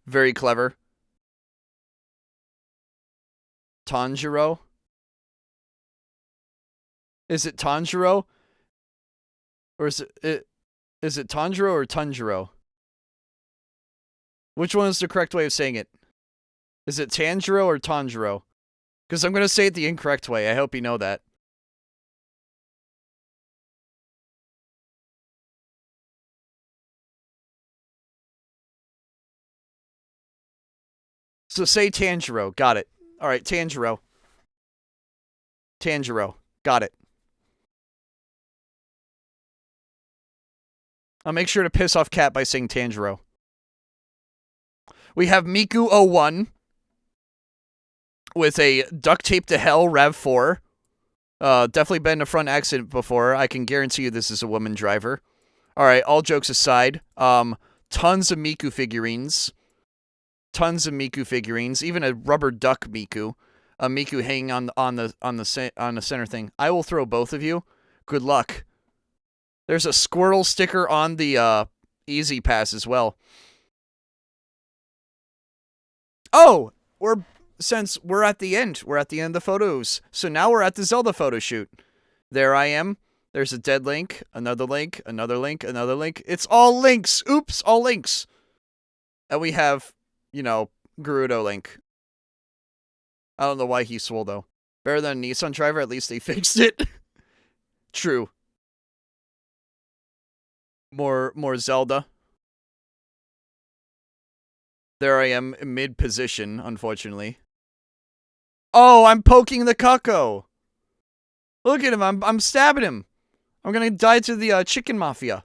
Very clever. Tanjiro. Is it Tanjiro? Or is it Tanjiro or Tanjiro? Which one is the correct way of saying it? Is it Tanjiro or Tanjiro? Because I'm going to say it the incorrect way. I hope you know that. So say Tanjiro. Got it. Alright, Tanjiro. Tanjiro. Got it. I'll make sure to piss off Cat by saying Tanjiro. We have Miku01 with a duct tape to hell RAV4. Definitely been in a front accident before. I can guarantee you this is a woman driver. All right, all jokes aside, tons of Miku figurines. Tons of Miku figurines, even a rubber duck Miku. A Miku hanging on the center thing. I will throw both of you. Good luck. There's a squirrel sticker on the Easy Pass as well. Oh, since we're at the end of the photos. So now we're at the Zelda photo shoot. There I am. There's a dead link, another link, another link, another link. It's all links. Oops, all links. And we have, you know, Gerudo Link. I don't know why he swole though. Better than a Nissan driver, at least they fixed it. True. More Zelda. There I am, mid-position, unfortunately. Oh, I'm poking the cucko. Look at him, I'm stabbing him. I'm gonna die to the chicken mafia.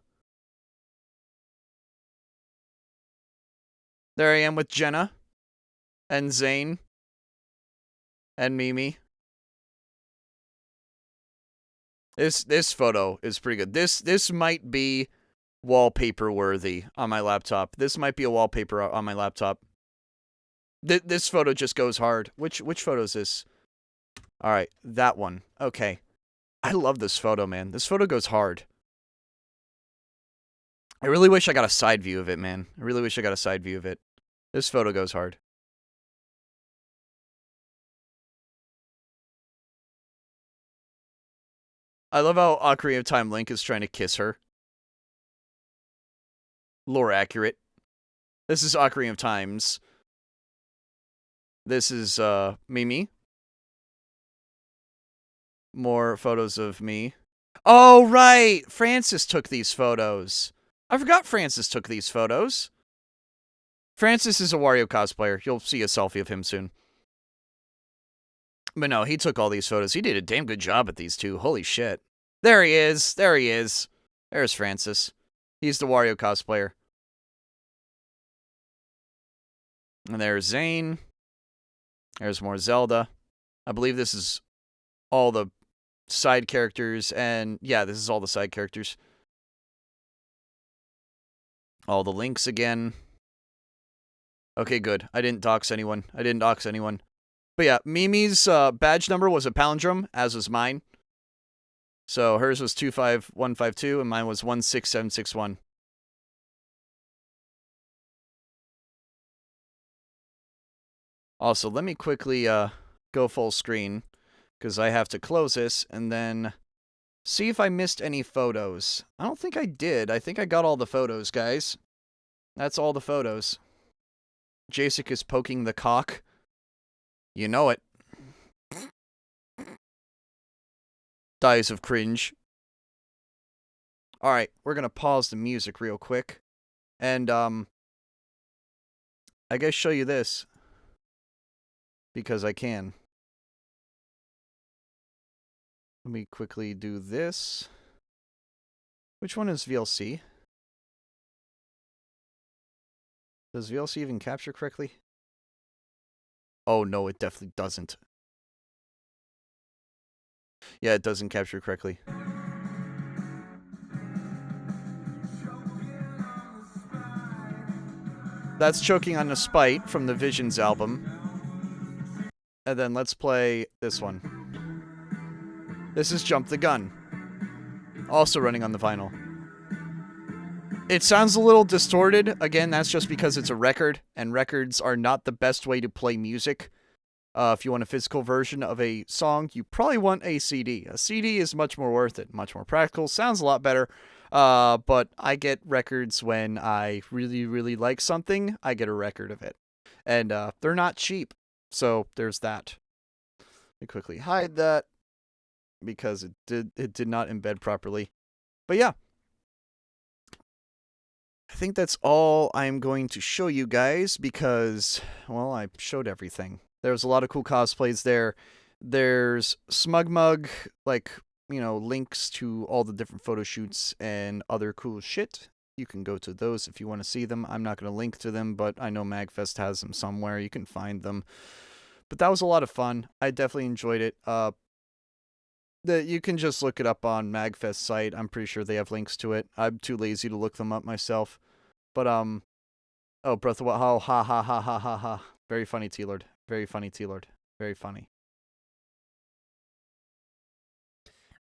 There I am with Jenna. And Zane. And Mimi. This photo is pretty good. This might be wallpaper worthy on my laptop. This might be a wallpaper on my laptop. This photo just goes hard. Which photo is this? All right, that one. Okay. I love this photo, man. This photo goes hard. I really wish I got a side view of it, man. I really wish I got a side view of it. This photo goes hard. I love how Ocarina of Time Link is trying to kiss her. Lore accurate. This is Ocarina of Times. This is Mimi. More photos of me. Oh, right! Francis took these photos. I forgot Francis took these photos. Francis is a Wario cosplayer. You'll see a selfie of him soon. But no, he took all these photos. He did a damn good job at these two. Holy shit. There he is. There he is. There's Francis. He's the Wario cosplayer. And there's Zane. There's more Zelda. I believe this is all the side characters. And yeah, this is all the side characters. All the links again. Okay, good. I didn't dox anyone. But yeah, Mimi's badge number was a palindrome, as was mine. So hers was 25152, and mine was 16761. Also, let me quickly go full screen, because I have to close this, and then see if I missed any photos. I don't think I did. I think I got all the photos, guys. That's all the photos. Jacek is poking the cock. You know it. Dies of cringe. Alright, we're gonna pause the music real quick. And, I guess show you this. Because I can. Let me quickly do this. Which one is VLC? Does VLC even capture correctly? Oh, no, it definitely doesn't. Yeah, it doesn't capture correctly. That's Choking on a Spite from the Visions album. And then let's play this one. This is Jump the Gun. Also running on the vinyl. It sounds a little distorted. Again, that's just because it's a record, and records are not the best way to play music. If you want a physical version of a song, you probably want a CD. A CD is much more worth it, much more practical, sounds a lot better. But I get records when I really, really like something. I get a record of it. And they're not cheap. So there's that. Let me quickly hide that because it did not embed properly. But yeah. I think that's all I'm going to show you guys because, well, I showed everything. There was a lot of cool cosplays there. There's SmugMug, like, you know, links to all the different photo shoots and other cool shit. You can go to those if you want to see them. I'm not going to link to them, but I know MAGFest has them somewhere. You can find them. But that was a lot of fun. I definitely enjoyed it. You can just look it up on MAGFest site. I'm pretty sure they have links to it. I'm too lazy to look them up myself. But oh, Breath of Wild. Oh, ha ha ha ha ha ha. Very funny, T-Lord. Very funny, T-Lord. Very funny.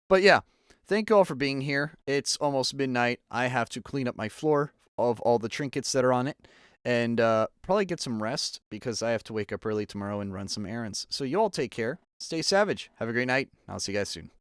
But yeah, thank you all for being here. It's almost midnight. I have to clean up my floor of all the trinkets that are on it and probably get some rest because I have to wake up early tomorrow and run some errands. So you all take care. Stay savage. Have a great night. I'll see you guys soon.